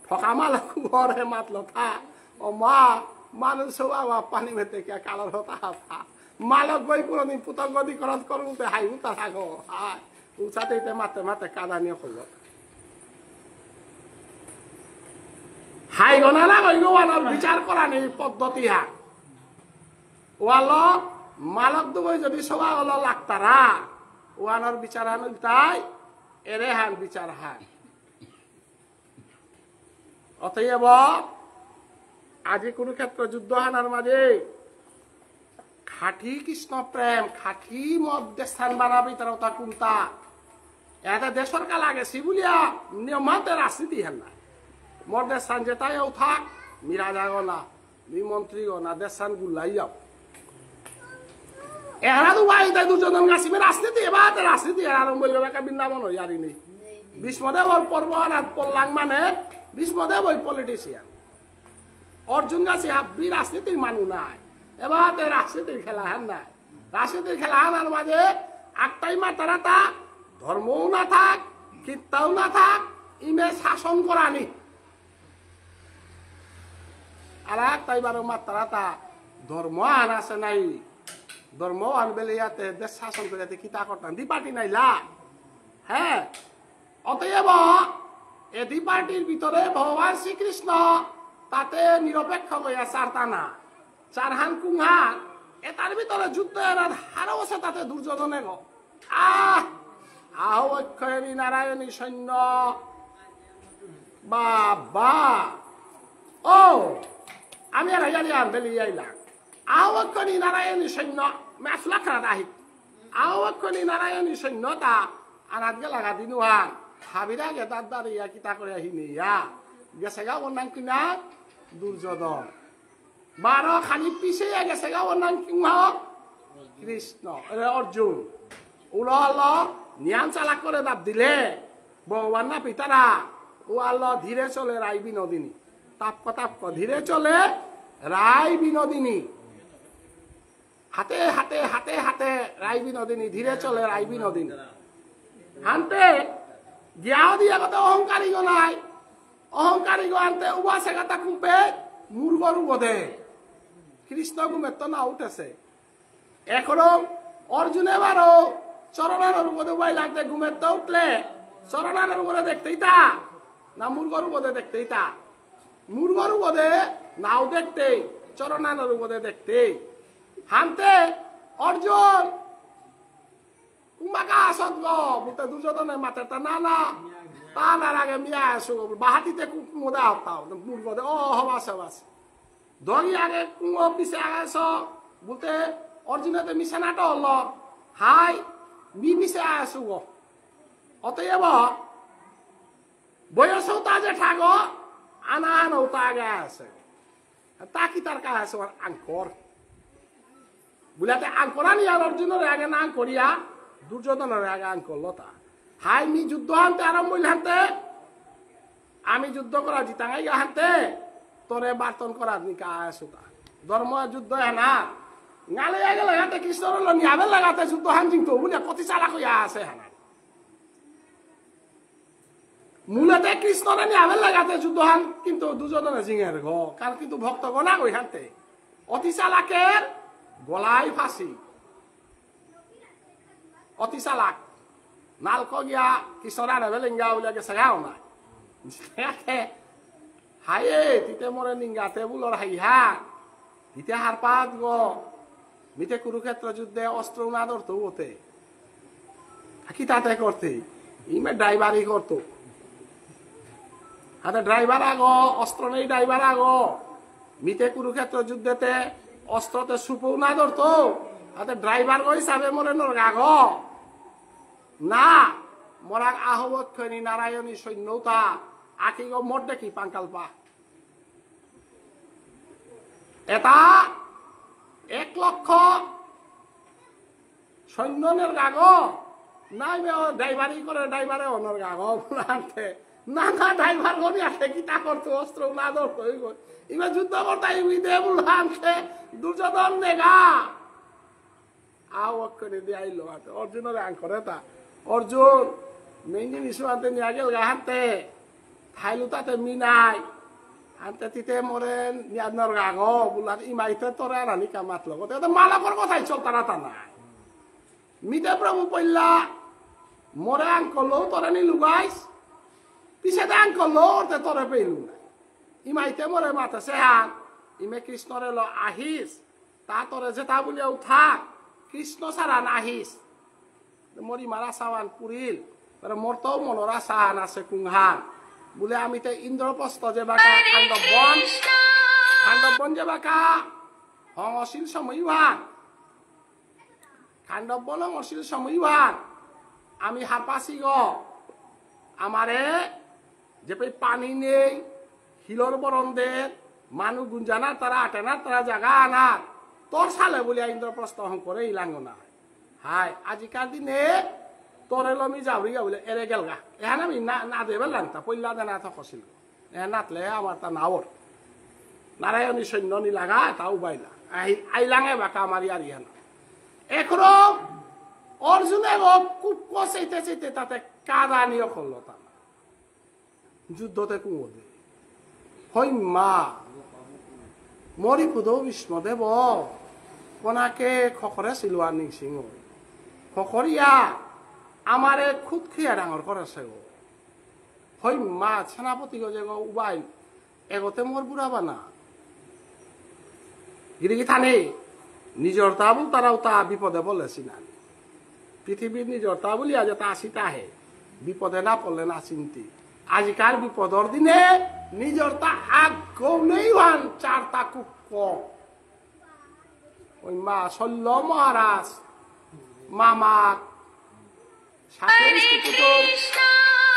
ঠকা মালক ঘরে মাতলতা ও মা মানুষ বাবা পানি মেতে কে কালার হতা হাতা মালক গই কোনদিন পুতক অধিকরত করতে হাই উতা থাকো হাই উচাতে মাতে মাতে কাদানিও করল হাই গনা না গই ওয়ানোর বিচার করা নেই পদ্ধতি হা ওয়াল মালক দুবই যদি সবা হলো লাগতারা ওয়ানোর বিচার হান তাই এরে হান বিচার হান অতএব আজি কোন ক্ষেত্র যুদ্ধ হানার মাঝে খাঁটি কৃষ্ণ প্রেম খাঁটি মদ দেশান বানাবি তারা তা কুমতা এটা দেশের কা লাগে শিবুলিয়া নিয়মাতে রাজনীতি হেন না মোর দেশান যেটাই থাক মিরা যাও না মি মন্ত্রী না দেশান গুলাই যাও এরা তো ভাই তাই দুজন গাছিবে রাজনীতি এবার রাজনীতি আরম্ভ বলবে একটা বৃন্দাবন হই আরি নেই বিষ্মদেব ওর পর্বনাথ পল্লাং মানে বিষ্মদেব ওই পলিটিশিয়ান অর্জুন গাছি হাব্বি রাজনীতির মানু নাই এবার রাজনীতির খেলা হান নাই রাজনীতির খেলা হানার মাঝে একটাই মাতারাতা ধর্মও না থাক কিত্তাও না থাক ইমে শাসন করানি আর একটাই বারো মাতারাতা ধর্ম আন আছে নাই ধর্ম আনবেলে ইয়াতে দেশ শাসন করে কিতা করতাম দ্বিপার্টি নাইলা হ্যাঁ অতএব এ দ্বিপার্টির ভিতরে ভগবান শ্রীকৃষ্ণ তাতে নিরপেক্ষ হইয়া চারটা না চারহান কুংহান এটার ভিতরে যুদ্ধ হারও আছে তাতে দুর্যোধনে গো আহ অক্ষয়নী নারায়ণী সৈন্য বাবা ও আমি আর ইয়ার বেলি আইলাম আহক্ষণী নারায়ণী সৈন্য মেসলা খারাপ আহি আহক্ষণী নারায়ণী সৈন্যতা আনাত গে লাগা দিনুহান হাবিরা গে তার দাঁড়িয়া কিতা করে আহিনি ইয়া গেছে গা ওর নাম কিনা দুর্যোধন 12 খানি পিছে গেছে গা ওর নাম কিংহ কৃষ্ণ অর্জুন উল নিয়ান চালাক করে দাব দিলে ভগবান না পিতারা ও আল্লাহ ধীরে চলে রায় বিনোদিনী তাপ ধীরে চলে রায় বিনোদিনী হাতে হাতে হাতে হাতে রায় বিনোদিনী ধীরে চলে রায় বিনোদিনী হানতে গিয়াও দিয়া কথা অহংকারী গো নাই অহংকারী গো আনতে উবাসে কথা কুম্পে মূর্গরু বোধে কৃষ্ণ গুমের তো না উঠেছে এখনো অর্জুনে বারো চরণার উপরে উবাই লাগতে ঘুমের তো উঠলে চরণার উপরে দেখতেই তা না মূর্গরু বোধে দেখতেই তা মূর্গরু বোধে নাও দেখতে চরণার উপরে দেখতে হানতে অর্জুন কুম্বাকা আসত গো বলতে দুর্যোধনের মাথাটা না না তা না আগে মিয়া আসো বাহাতিতে কুমোদা হতাও মূর্গদে ও হবাস হবাস দরি আগে কুমো পিছে আগাছ বলতে অর্জুনতে মিশানাটা হল হাই মি পিছে আসো গো অতএব বয়সও তা যে ঠাগো আনা আনাও তা আগে আছে তা কি তার কাছে আছে আঙ্কর বুলাতে আঙ্করানি আর অর্জুনের আগে না করিয়া দুর্যোধনের আগে আঙ্কল তা হাই মি যুদ্ধ হানতে আরম্ভ হইল হানতে আমি যুদ্ধ করা জিতাঙ্গাই হানতে তোরে বার্তন করা নিকা আসো তা ধর্ম যুদ্ধ না গালে গেলে হাতে কৃষ্ণর নিয়াবে লাগাতে যুদ্ধ হান জিংতো বুঝলে কতি চালাক হইয়া আছে হানা মূলতে কৃষ্ণরে নিয়াবে লাগাতে যুদ্ধ হান কিন্তু দুর্যোধনে জিঙের গো কারণ কিন্তু ভক্ত গনা কই হানতে অতি চালাকের গলায় ফাঁসি অতি চালাক নালক গিয়া কৃষ্ণরা নেবে লিঙ্গা বলে গেছে গাও না হায়ে তিতে মরে নিঙ্গাতে বুলর হাইহা তিতে হার পাত গো মিতে কুরুক্ষেত্র যুদ্ধে অস্ত্র না ধরতো ওতে কি তাতে করতে ইমে ড্রাইভারই করতো হাতে ড্রাইভার আগো অস্ত্র নেই ড্রাইভার আগো মিতে কুরুক্ষেত্র যুদ্ধেতে অস্ত্রতে সুপও না ধরতো হাতে ড্রাইভার গো হিসাবে মরে নর গাগ না মরাক আহবক্ষণী নারায়ণী সৈন্যতা আকি গো মর দেখি পাঙ্কালপা এটা 1 লক্ষ সৈন্যনের গাগ নাই ড্রাইভারই করে ড্রাইভারে অনর গাগ আনতে না না ড্রাইভার গনি আসে কি তা করতো অস্ত্র না ধরতো এবার যুদ্ধ করতে দে আনতে দুর্যোধন নেগা আহবক্ষণী দিয়ে আইলো হাতে অর্জুনের আং করে তা অর্জুন মেঙ্গি নিশু আনতে নিয়ে গেল গা হানতে থাইলু তাতে মিনাই আনতে তিতে মরে নিয়ার গাগ বুলার ইমাইতে তোরা রানী কামাত লগত মালাকর কথাই চল তারা তা নাই মিতে প্রভু পইলা মরে আং করলো তোরা নি লুগাইস পিছে আং করলো ওতে তোরে পেইলু না ইমাইতে মরে মাথা সেহান ইমে কৃষ্ণরে ল আহিস তা তোরে যেটা বলিয়া উঠা কৃষ্ণ ছাড়া নাহিস মরি মারা সাওয়ান পুরিল মরতেও মনরা সাহান আছে কুংহান বলে আমি তো ইন্দ্রপ্রস্থ যে বাকা খাণ্ডবন যে বাকা হংশীল সময়ুহান খাণ্ডবন হংশীল সময়ুহান আমি হারপাসি গ আমারে যে পানি নেই হিলর বরণদের মানুষ গুঞ্জানা তারা আটেনা তারা জায়গা আনার তোর সালে বলিয়া ইন্দ্রপ্রস্থ হং করে ইলাঙ্গ না হাই আজিকার দিনে তোরে লমি যাওয়া বলে এরে গেল গা এখানে আমি না দেবে লাগতা পইলা দেনা থকছিল এ নাতলে আমার তা নাওর নারায়ণী সৈন্য নিলাগা তা উবাইলা আইলাঙে বাকা আমার ইয়ার ইহান এখনো অর্জুনে খুব কষাইতে চাইতে তাতে কাদা নিয়ে করলো তা যুদ্ধতে কুমদে হই মা মরি খুদৌ বিষ্ণুদেব কোনাকে খকরে সিলোয়ার নিংসিং খকরিয়া আমারে খুদ খেয়া ডাঙর করেছে গো হই মা সেনাপতি গো যে গো উবাই এগোতে মোর বুড়াবা না গিরিগি থানে নিজর তাবু তারাও তা বিপদে বলেছি না পৃথিবীর নিজর তা বলি আজ তা আসিতা হে বিপদে না পড়লে না চিন্তি আজকাল বিপদর দিনে নিজর তা আগেও নেই হান চার তা খুব কম ওই মা শল্য মহারাজ মামা সাথে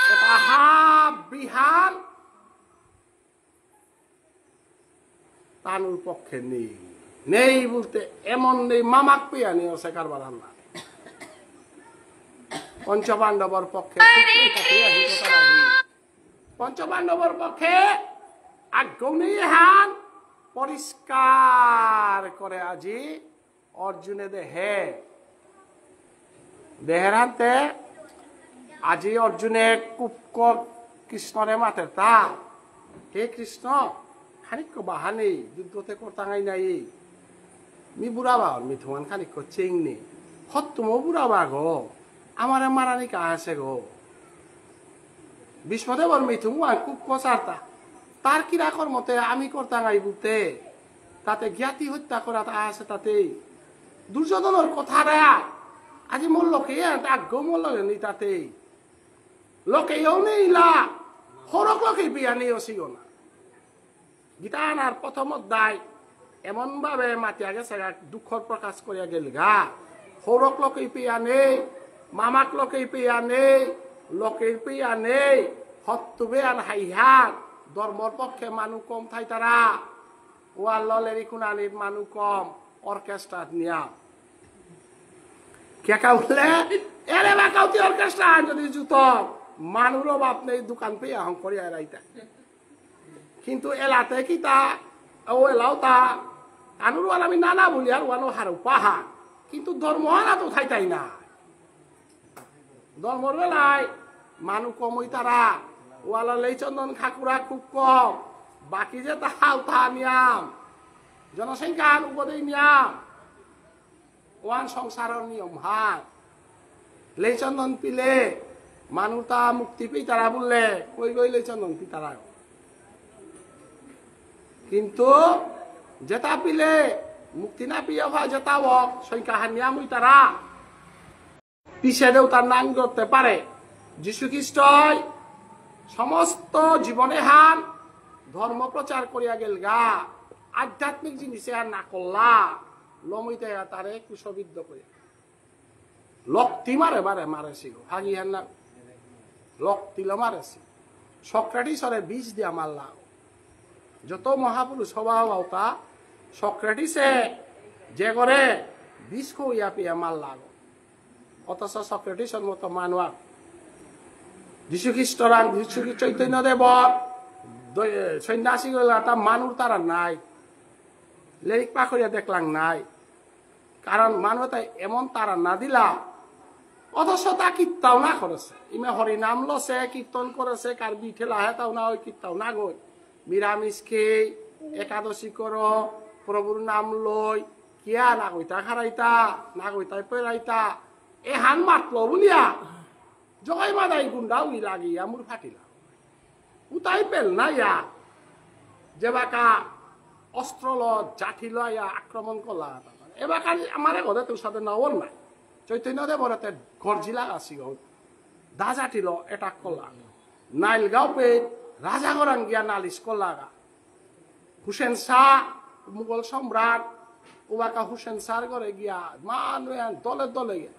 এটা হাফ বিহার তানুর পক্ষে নেই নেই বলতে এমন নেই মামাক পেয়া নিয়ে সে কারবার না পঞ্চপাণ্ডবর পক্ষে পঞ্চপাণ্ডবর পক্ষে আগ্নি হান পরিষ্কার করে আজি অর্জুনে দেহের হাতে আজি অর্জুনে কুপক কৃষ্ণরে মাতে তা হে কৃষ্ণ খানিক বাহানি যুদ্ধতে করতাঙাই নাই মি বুড়া বাঘর মিথুমান খানিক চেং নি হত্তুমো বুড়া বাঘ আমারে মারানি কা আছে গো বিষ্ণুদেবর মিথুমান খুব কচারতা তার কিরাকর মতে আমি করতাঙাই বুতে তাতে জ্ঞাতি হত্যা করা আছে তাতে দুর্যোধনের কথা দেয়া আজি মোর লোকে আগ্রহ মোর লগে নি তাতে লোকেও নেইলা সরক লোকে বিয়া নেই অসিও না গীতানার প্রথম অধ্যায় এমন ভাবে মাতিয়া গেছে দুঃখর প্রকাশ করিয়া গেল গা সৌরক লোকে পিয়া নেই মামাক লোকে পিয়া নেই লোকের পিয়া নেই হত্তুবে আর হাইহার ধর্মর পক্ষে মানুষ কম থাই তারা ওয়ার ললের খুনানির মানুষ কম অর্কেস্ট্রার নিয়া কেকা উঠলে এরে বাকাউতি অর্কেস্ট্রা যদি জুত মানুষও বাপ নেই দোকান পেয়ে আহং করিয়া রাইতা কিন্তু এলাতে কি তা ও এলাও তা আনুর আমি নানা বলি আর ওয়ানো হারু পাহা কিন্তু ধর্ম হারা তো থাইতাই না ধর্মর বেলায় মানুষ কমই তারা ওয়ালা লেই চন্দন খাকুরা খুব কম বাকি যে তাহাও তাহা নিয়াম জনসংখ্যার উপদেই নিয়াম ওয়ান সংসারের নিয়ম হাত লেই চন্দন পিলে মানুষ তা মুক্তি পেয়ে তারা বললে কই গই লেই চন্দন পি তারা কিন্তু যেটা পিলে মুক্তি না পিয়ে হয় যেটা হোক সংখ্যা হানিয়া মুই তারা পিছে দেও তার নাম করতে পারে যীশু খ্রিস্ট সমস্ত জীবনে হান ধর্ম প্রচার করিয়া গেল গা আধ্যাত্মিক জিনিসে আর না করলা লমিতে তারে কুশবিদ্ধ করে লক্তি মারে বারে মারেছি হাগি হান না লক্তিল মারেছি সক্রেটিসরে বীজ দিয়া মারলা যত মহাপুরুষ স্বভাব তা সক্রেটিসে যে করে বিষ খুইয়া পিয়া মারলা অথচ সক্রেটিসের মতো মানুষ যীশু খ্রিস্টরান যীশু চৈতন্য দেবর সন্ন্যাসী তা মানুষ তারা নাই লেরিক পাখরিয়া দেখলাম নাই কারণ মানুষ তাই এমন তারা না দিলা অথচ তা কীর্তাও না করেছে ইমে হরিনাম লছে কীর্তন করেছে কার বিঠেলা হে তাও না ওই কীর্তাও না গই নিরামিষ খেয়ে একাদশী কর প্রভুর নাম লই কিয়া না কইতা খারাইতা না কইতাই পেরাইতা এ হান মাতলো বুলিয়া জয় মাদাই গুন্ডা উই লাগিয়া মুর ফাটিলা উতাই পেল না ইয়া যে বাকা অস্ত্র জাঠি লয়া আক্রমণ করলা এবাকা আমারে ঘরে তোর সাথে নবর নাই চৈতন্য দেবরতে গর্জিলা আসি দা জাঠিল এটাক করলা নাইলগাঁও পে রাজা গরান গিয়া নালিশ করলা হুসেন শাহ মুঘল সম্রাট ওবাকা হুসেন শাহর ঘরে গিয়া মানুষ দলে দলে গিয়া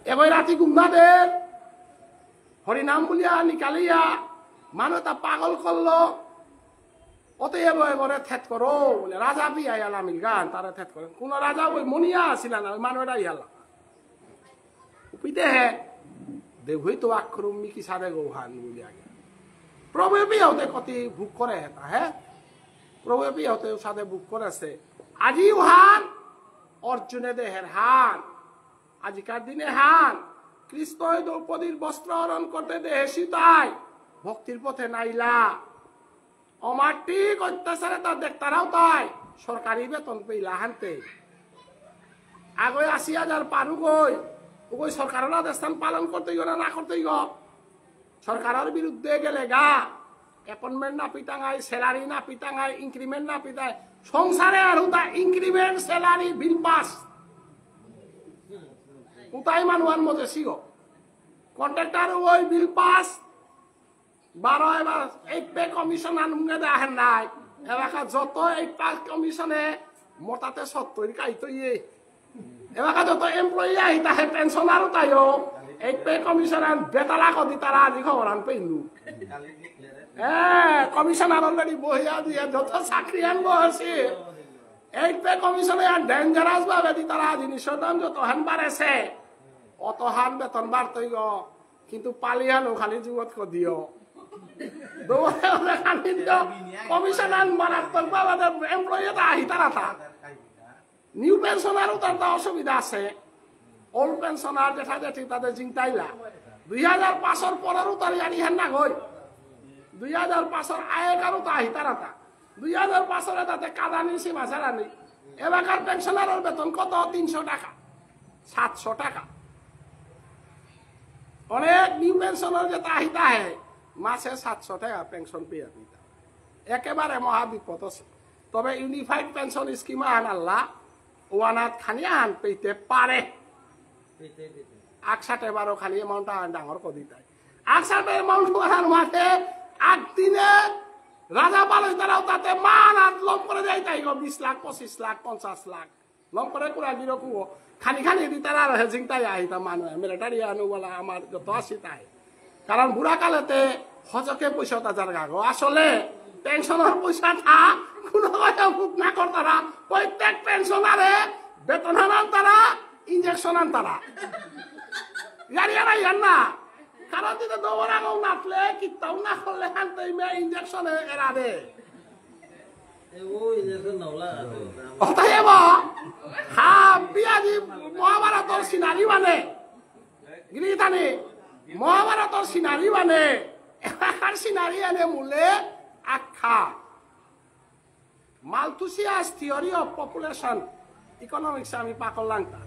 এবার রাতি গুন্ডাদের হরিনাম বলিয়া নিকালিয়া মানুষ তা পাগল করলো অতএব এবারে থেত করো বলে রাজা বিয়া আলামিল গান তারা থেত করে কোন রাজা ওই মনিয়া আসিল না ওই মানুষটা ইহালা উপিতে হে দেবই তো আক্রম মিকি সারে গৌহান বলি আগে প্রভু বিয়াতে কতি ভোগ করে হেতা হে প্রভু বিয়াতে সাথে ভোগ করেছে আজি হান অর্জুনে দেহের হান আজিকার দিনে হান কৃষ্ণ দ্রৌপদীর বস্ত্র হরণ করতে দেহেসি তাই ভক্তির পথে নাইলা অমার্টিক অত্যাচারে তার দেখতারাও তাই সরকারি বেতন পেইলা হানতে আগে ৮০,০০০ পারু গই ওই সরকারের আদেশান পালন করতে গেলে না করতে সরকারের বিরুদ্ধে গেলে গা অ্যাপয়েন্টমেন্ট না পিটাঙায় স্যালারি না পিটাঙায় ইনক্রিমেন্ট না পিটায় সংসারে আর উতা ইনক্রিমেন্ট স্যালারি বিল পাস উতাই মানুয়ার মধ্যে সিগ কন্ট্রাক্টর ওই বিল পাস 12 এবার 8 পে কমিশন আনুঙ্গে দেখেন নাই এলাকা যত 8 পে কমিশনে মোটাতে 70 কাইতো ইয়ে এলাকা যত এমপ্লয়ি আহি তাহে পেনশনারও তাইও 8 পে কমিশন আন বেতালা কদি তারা আজি খবর আন পেইনু কমিশনার অলরেডি বহিয়া দিয়ে যত চাকরি আন বসে 8 পে কমিশনে আর ডেঞ্জারাস ভাবে দি তারা জিনিসের দাম যত হান বাড়েছে অত হান বেতন বাড়তই গ কিন্তু পালিয়ানো খালি যুগত দিও কমিশনার মারাত্মক ভাবে এমপ্লয়ি আহি তারা নিউ পেনশনারও তার অসুবিধা আছে ওল্ড পেনশনার যেটা জেঠি তাদের চিন্তাইলা 2005 পরেরও তার আনি হেন না গই 2005 আয়েকারও তা আহি তারা 2005 তাতে কাদানি সীমা ছাড়া নেই এলাকার পেনশনারের বেতন কত 300 টাকা 700 টাকা অনেক নিউ পেনশনার যেটা আহি তাহে মাসে 700 টাকা পেনশন পেয়ে দিতা একেবারে মহা বিপদ আছে তবে ইউনিফাইড পেনশন স্কিম আন আল্লাহ ওয়ানাত খানি আন পেতে পারে 61 খালি এমাউন্ট ডাঙর কদি তাই 61 এমাউন্ট আনার মাঠে 8 দিনে রাজা পালই তারাও তাতে মান আর লম করে দেয় তাই 20 লাখ 25 লাখ 50 লাখ লম করে কুড়া গিরো কুয়ো খানি খানি দি তারা হেজিং তাই আহিতা মানুষ মিলিটারি আনু বলা আমার যত আসি তাই কারণ বুড়া কালেতে হজকে পয়সা তাজার গাগো আসলে পেনশনের পয়সা থা কোনো বুক না কর তারা প্রত্যেক পেনশনারে বেতন আনান তারা ইঞ্জেকশন আন তারা গাড়ি আনাই না কারণ দিতে দৌড়ানো নাচলে কিতাও না করলে হানতে ইঞ্জেকশন এরা দে অতএব পিয়াজি মহাভারতর সিনারি মানে গিরিতানি মহাভারতর সিনারি মানে এলাকার সিনারি এনে মূলে আখ্যা মালথুসিয়াস থিওরি অফ পপুলেশন ইকোনমিক্স আমি পাকল লাংতা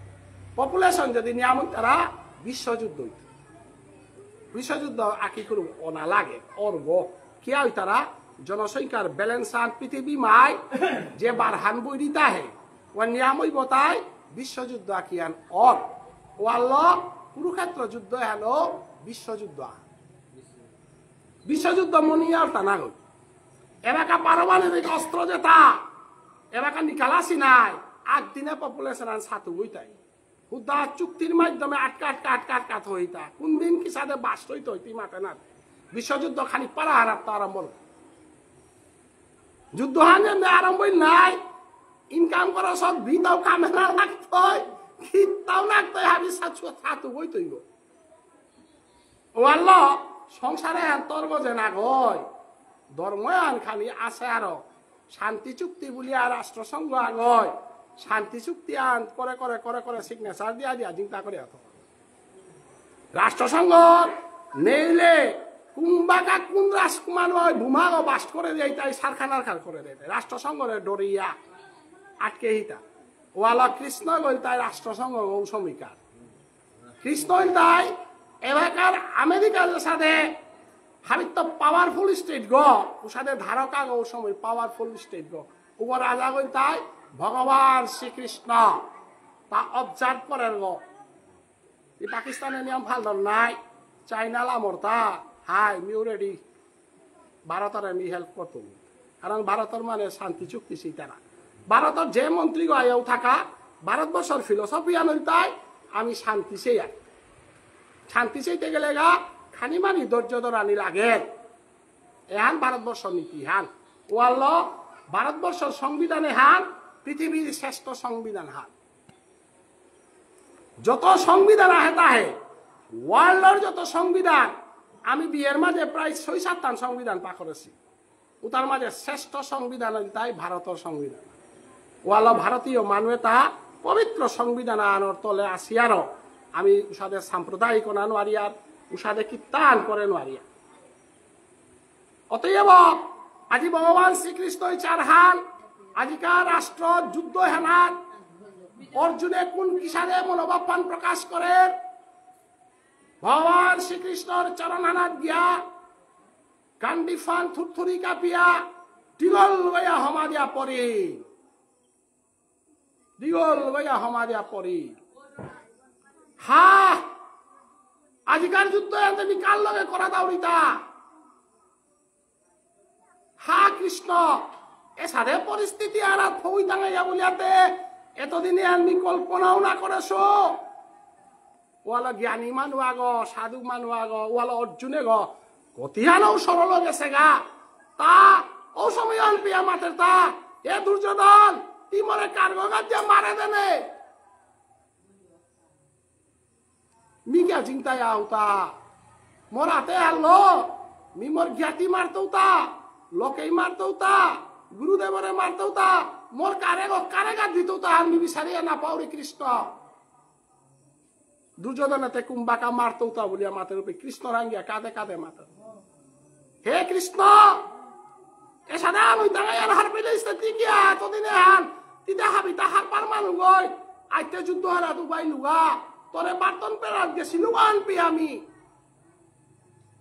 পপুলেশন যদি নিয়ামক তারা বিশ্বযুদ্ধ আঁকি করুম অনা লাগে অর্গ কি হয় তারা জনসংখ্যার ব্যালেন্স আন পৃথিবী মাই যে বারহান বই দিতা হে ও নিয়ামই বতায় বিশ্বযুদ্ধ আঁকিয়ান অর ও আল্লাহ কুরুক্ষেত্র যুদ্ধ হলো বিশ্বযুদ্ধ মনিয়ার তা না গই এলাকা পারমাণবিক অস্ত্র যেটা এলাকা নিকালাসি নাই 8 দিনে পপুলেশন আন সাতু বইতাই হুদা চুক্তির মাধ্যমে আটকাট হইতা কোন দিন কি সাথে বাস হইতো হইতি মাতে না বিশ্বযুদ্ধ খানি পারা হারাত আরম্ভ যুদ্ধ হানে আরম্ভ নাই ইনকাম করা সব ভিতাও কামেনা লাগতই খিতাও লাগতই হাবি সাতু বইতই গো ও আল্লাহ সংসারে তর্ক যে না গয় ধর্ময়ান খালি আছে আরো শান্তি চুক্তি বলি আর রাষ্ট্রসংঘ আগয় শান্তি চুক্তি আন করে সিগনেচার দিয়া চিন্তা করে রাষ্ট্রসংঘ নেইলে কুম্বাকা কোন রাজকুমার ভূমা বাস্ট করে দেয় তাই সারখানার খার করে দেয় রাষ্ট্রসংঘরে ডরিয়া আটকে হিতা ওয়ালা কৃষ্ণ গই তাই রাষ্ট্রসংঘ গৌসমিকার কৃষ্ণ তাই এলাকার আমেরিকার সাথে হাবি তো পাওয়ারফুল স্টেট গো সাথে ধারকা গৌসময় পাওয়ারফুল স্টেট গো উপর রাজা গই তাই ভগবান শ্রীকৃষ্ণ তা অবজার্ভ করেন গো এই পাকিস্তানের নিয়ম ভাল নাই চাইনা লামরতা হাই মিউ রেডি ভারতের আমি হেল্প করতো কারণ ভারতের মানে শান্তি চুক্তি তারা ভারতের যে মন্ত্রী গায়েও থাকা ভারতবর্ষের ফিলোসফি আনল তাই আমি শান্তি চাইতে গেলে গা খানি মানি ধৈর্য ধরানি লাগে এহান ভারতবর্ষের নীতি হান ও আল্লাহ ভারতবর্ষের সংবিধানে হান পৃথিবীর শ্রেষ্ঠ সংবিধান হান যত সংবিধান আহে তাহে ওয়ার্ল্ডের যত সংবিধান আমি বিয়ের মাঝে প্রায় 6-7 সংবিধান পা করেছি তার মাঝে শ্রেষ্ঠ সংবিধান তাই ভারতের সংবিধান ওয়ালা ভারতীয় মানুষ তা পবিত্র সংবিধান আনোর তলে আসিয়ার আমি উষাদের সাম্প্রদায়িক না নোয়ারিয়ার উষাদে কীর্তান করে নোয়ারিয়া অতএব আজি ভগবান শ্রীকৃষ্ণ চারহান আজিকার রাষ্ট্র যুদ্ধ হেনার অর্জুনে কোন কিসারে মনোভাবান প্রকাশ করে ভগবান শ্রীকৃষ্ণর চরণানাথ গিয়া কান্ডিফান থুরথুরি কাঁপিয়া দিগল গয়া হমা দিয়া পরে দিগল গয়া হমা দিয়া পরে হা আজিকার যুদ্ধ তুমি কার লগে করা দাউরিতা হা কৃষ্ণ এ সারে পরিস্থিতি আর ফৌই দাঙাইয়া বলিয়াতে এতদিনে আমি কল্পনাও না করেছ ওয়ালা জ্ঞানী মানুষ আগ সাধু মানুষ আগ ওয়ালা অর্জুনে গ কতিহানও সরল গেছে গা তা ও সময় পিয়া মাতের তা এ দুর্যোধন তি মরে কার্গগাত যে মারে দেনে মিকা চিন্তায় আউতা মরাতে আলো মি মোর জ্ঞাতি মারতেও তা লোকেই মারতেও তা গুরুদেবরে মারতেও তা মোর কারেগা দিতেও তা আমি বিচারিয়া না পাউরি কৃষ্ণ দুর্যোধনতে কুম্বাকা মারতেও তা বলিয়া মাতের উপরে কৃষ্ণ রাঙ্গিয়া কাঁদে কাঁদে মাতে হে কৃষ্ণ এ সাদা আমি দাঁড়াইয়ার হার পেলে গিয়া এতদিনে হান তিতা হাবি তাহার পার মানু গই আইতে যুদ্ধ হারা দুবাই লুগা তোরে বার্তন পেরাত গেছি লুগা আনপি আমি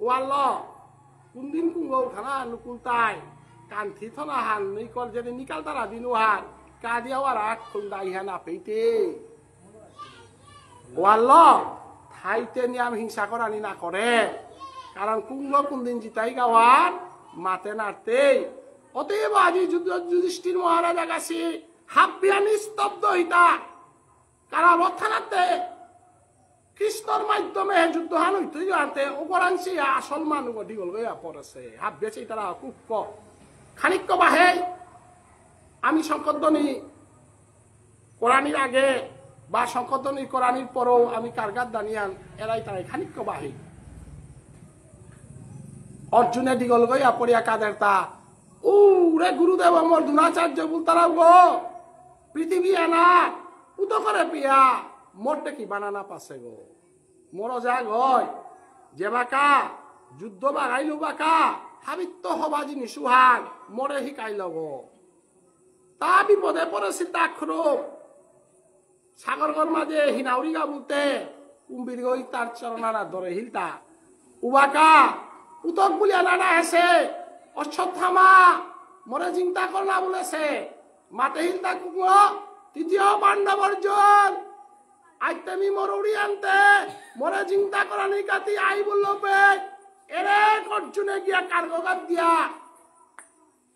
ওয়াল কোনদিন কুঙ্গৌ থানা নুকুলতাই কান্থি থনা হান নিকল যদি নিকাল তারা দিনু হান কাদিয়াও আর আখ খুন্দাই হান আপেইতে ওয়াল ঠাইতে নিয়াম হিংসা করানি না করে কারণ কুঙ্গ কোনদিন জিতাই গাওয়ার মাতে নাড়তেই অতএব আজি যুধিষ্ঠির মহারাজা গাছি হাব্বিয়ানি স্তব্ধ হইতা কারণ অর্থানাতে কৃষ্ণর মাধ্যমে যুদ্ধ হান হইতে আনতে ওপরাংশি আসল মানুষ দিগল গয়া পড়েছে হাব্বেছে তারা কুক্ক খানিক্য বাহে আমি সংকর্দনী কোরআনির আগে বা সংকর্দনী কোরআনির পরও আমি কারগার দানিয়ান এরাই তারাই খানিক্য বাহে অর্জুনে দিগল গয়া পড়িয়া কাদের তা ও রে গুরুদেব আমার দ্রোণাচার্য বলতারা গো পৃথিবী আনা উত করে পিয়া মোরটে কি বানানা পাশে গো মোর যা গয় যে বাকা যুদ্ধ বাগাইলু বাকা হাবিত্য হবা জিনিস সুহাগ মরে শিকাইল গো তা বিপদে পড়েছি তাক্ষরূপ সাগরগর মাঝে হিনাউরিগা বলতে কুম্ভীর গই তার চরণানা ধরে হিলতা উবাকা উতক বলিয়া নানা হেসে অশ্বত্থামা মরে চিন্তা কর না বলেছে মাতে হিলতা কুকুর তৃতীয় পাণ্ডব অর্জুন আজ তুমি মরুড়ি আনতে মরে চিন্তা করা নিকাতি আই বললো এরে অর্জুনে গিয়া কার্গগাত দিয়া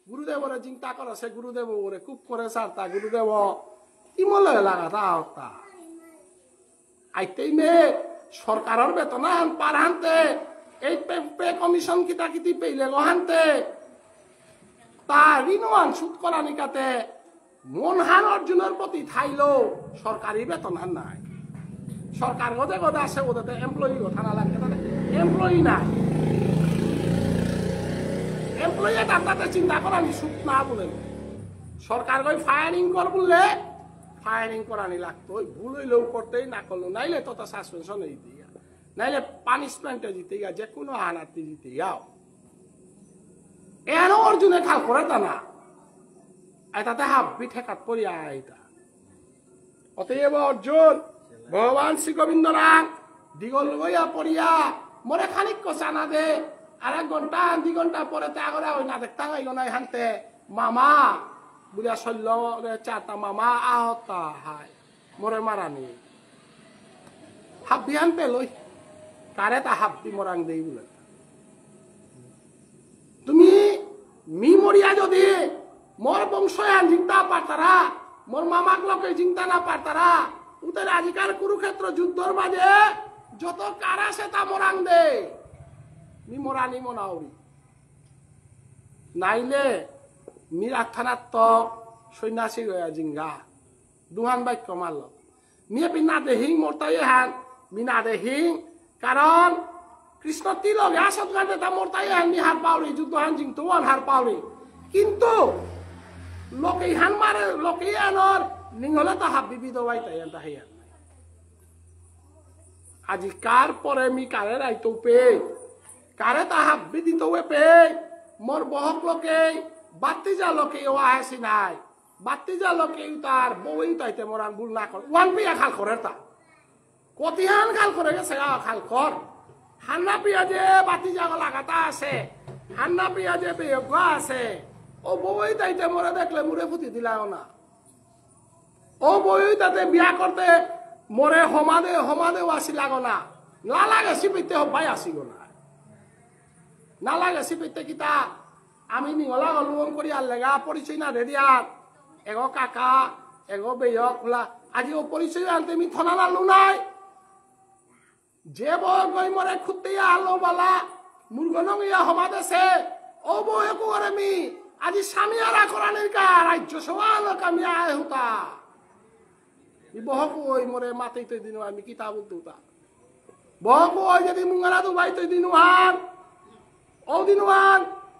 গুরুদেবরে চিন্তা করে সে গুরুদেব ওরে খুব করে সার তা গুরুদেব কি মলে লাগা তা হতা আইতেই মে সরকারের বেতন পার হানতে এই পে কমিশন কিতা কিতি পেইলে গহানতে তা ঋণওয়ান সুদ করা নিকাতে মন হান অর্জুনের প্রতি থাইলো সরকারি বেতন হান নাই সরকার গদে গদে আছে ওদের এমপ্লয়ি কথা না লাগে এমপ্লয়ি নাই এমপ্লয়ি তাতে চিন্তা করানি সুদ না বলে সরকার গই ফায়ারিং কর বললে ফায়ারিং করানি লাগতো ভুল হইলেও করতেই না করলো নাইলে তো সাসপেনশন হয়ে দিয়া নাইলে পানিশমেন্টে জিতে গা যে কোনো হানাতে জিতে যাও এর অর্জুনে খাল করে তা না এটাতে হাব্বি ঠেকাত পড়িয়া আইতা অতএব অর্জুন ভগবান শ্রী গোবিন্দ রাং দিগল গইয়া পড়িয়া মরে খানিক কষানা দে আর 1 ঘন্টা 2 ঘন্টা পরে তা করে ওই না দেখতা হইল না হানতে মামা বুড়িয়া শল্য চারটা মামা আহতা হাই মরে মারানি হাব্বি আনতে লই কারে তা হাব্বি মরাং দেই বলে তুমি মি মরিয়া যদি মোর বংশ চিন্তা পারতারা মোর মামাক লোকে চিন্তা না পারতারা উদের আজিকার কুরুক্ষেত্র যুদ্ধর মাঝে যত কারা সে তা মরাং দে মি মরানি মনাউরি নাইলে নিরাথানাত্মক সন্ন্যাসী গয়া জিঙ্গা দুহান বাক্য মারল মিয়ে পিনা দেহিং মরতাই হান মিনা দেহিং কারণ কৃষ্ণ তিলক আসত গানে তা মরতাই হান মি হার পাউরি যুদ্ধ হান জিং তো হার পাউরি কিন্তু লোকে হান মারে লোকে আনর নিংহলে তো হাব্বি বিধবাই তাই আনতা হাইয়ান আজি কার পরে মি কারে রাইতো পে কারে তা হাব্বি দিত পে মোর বহক লোকে বাতি যা লোকে ও আসি নাই বাতি যা লোকে তার বউই তাইতে মোরান ভুল না কর ওয়ান পিয়া খাল করে তা কতিহান খাল করে গেছে খাল কর হান্না পিয়া যে বাতি যা লাগাতা আছে হান্না পিয়া যে বিয়োগ আছে ও বউই তাইতে মোরে দেখলে মুরে ফুটি দিলাও না ও বউই তাতে বিয়া করতে মোরে হমাদেও আসি লাগো না না লাগে সিপিতে হবাই আসি গো না না লাগে সিপিতে কিতা আমি নিগলা গলুম করি আর লেগা পরিচয় না রেডিয়ার এগো কাকা এগো বেয়ক খোলা আজি ও পরিচয় আনতে আমি থনা লালু নাই যে বউ গই মরে খুঁতে আলো বালা মুরগনং ইয়া হমাদেছে ও বউ একো করে মি আজি স্বামী আরা করানির কা রাজ্য সওয়াল কামিয়া হুতা বহক ওই মরে মাথায় তৈ দিন আমি কিতাব উতা বহক ওই যদি মুঙ্গারা তো ভাই তৈ দিন ও দিন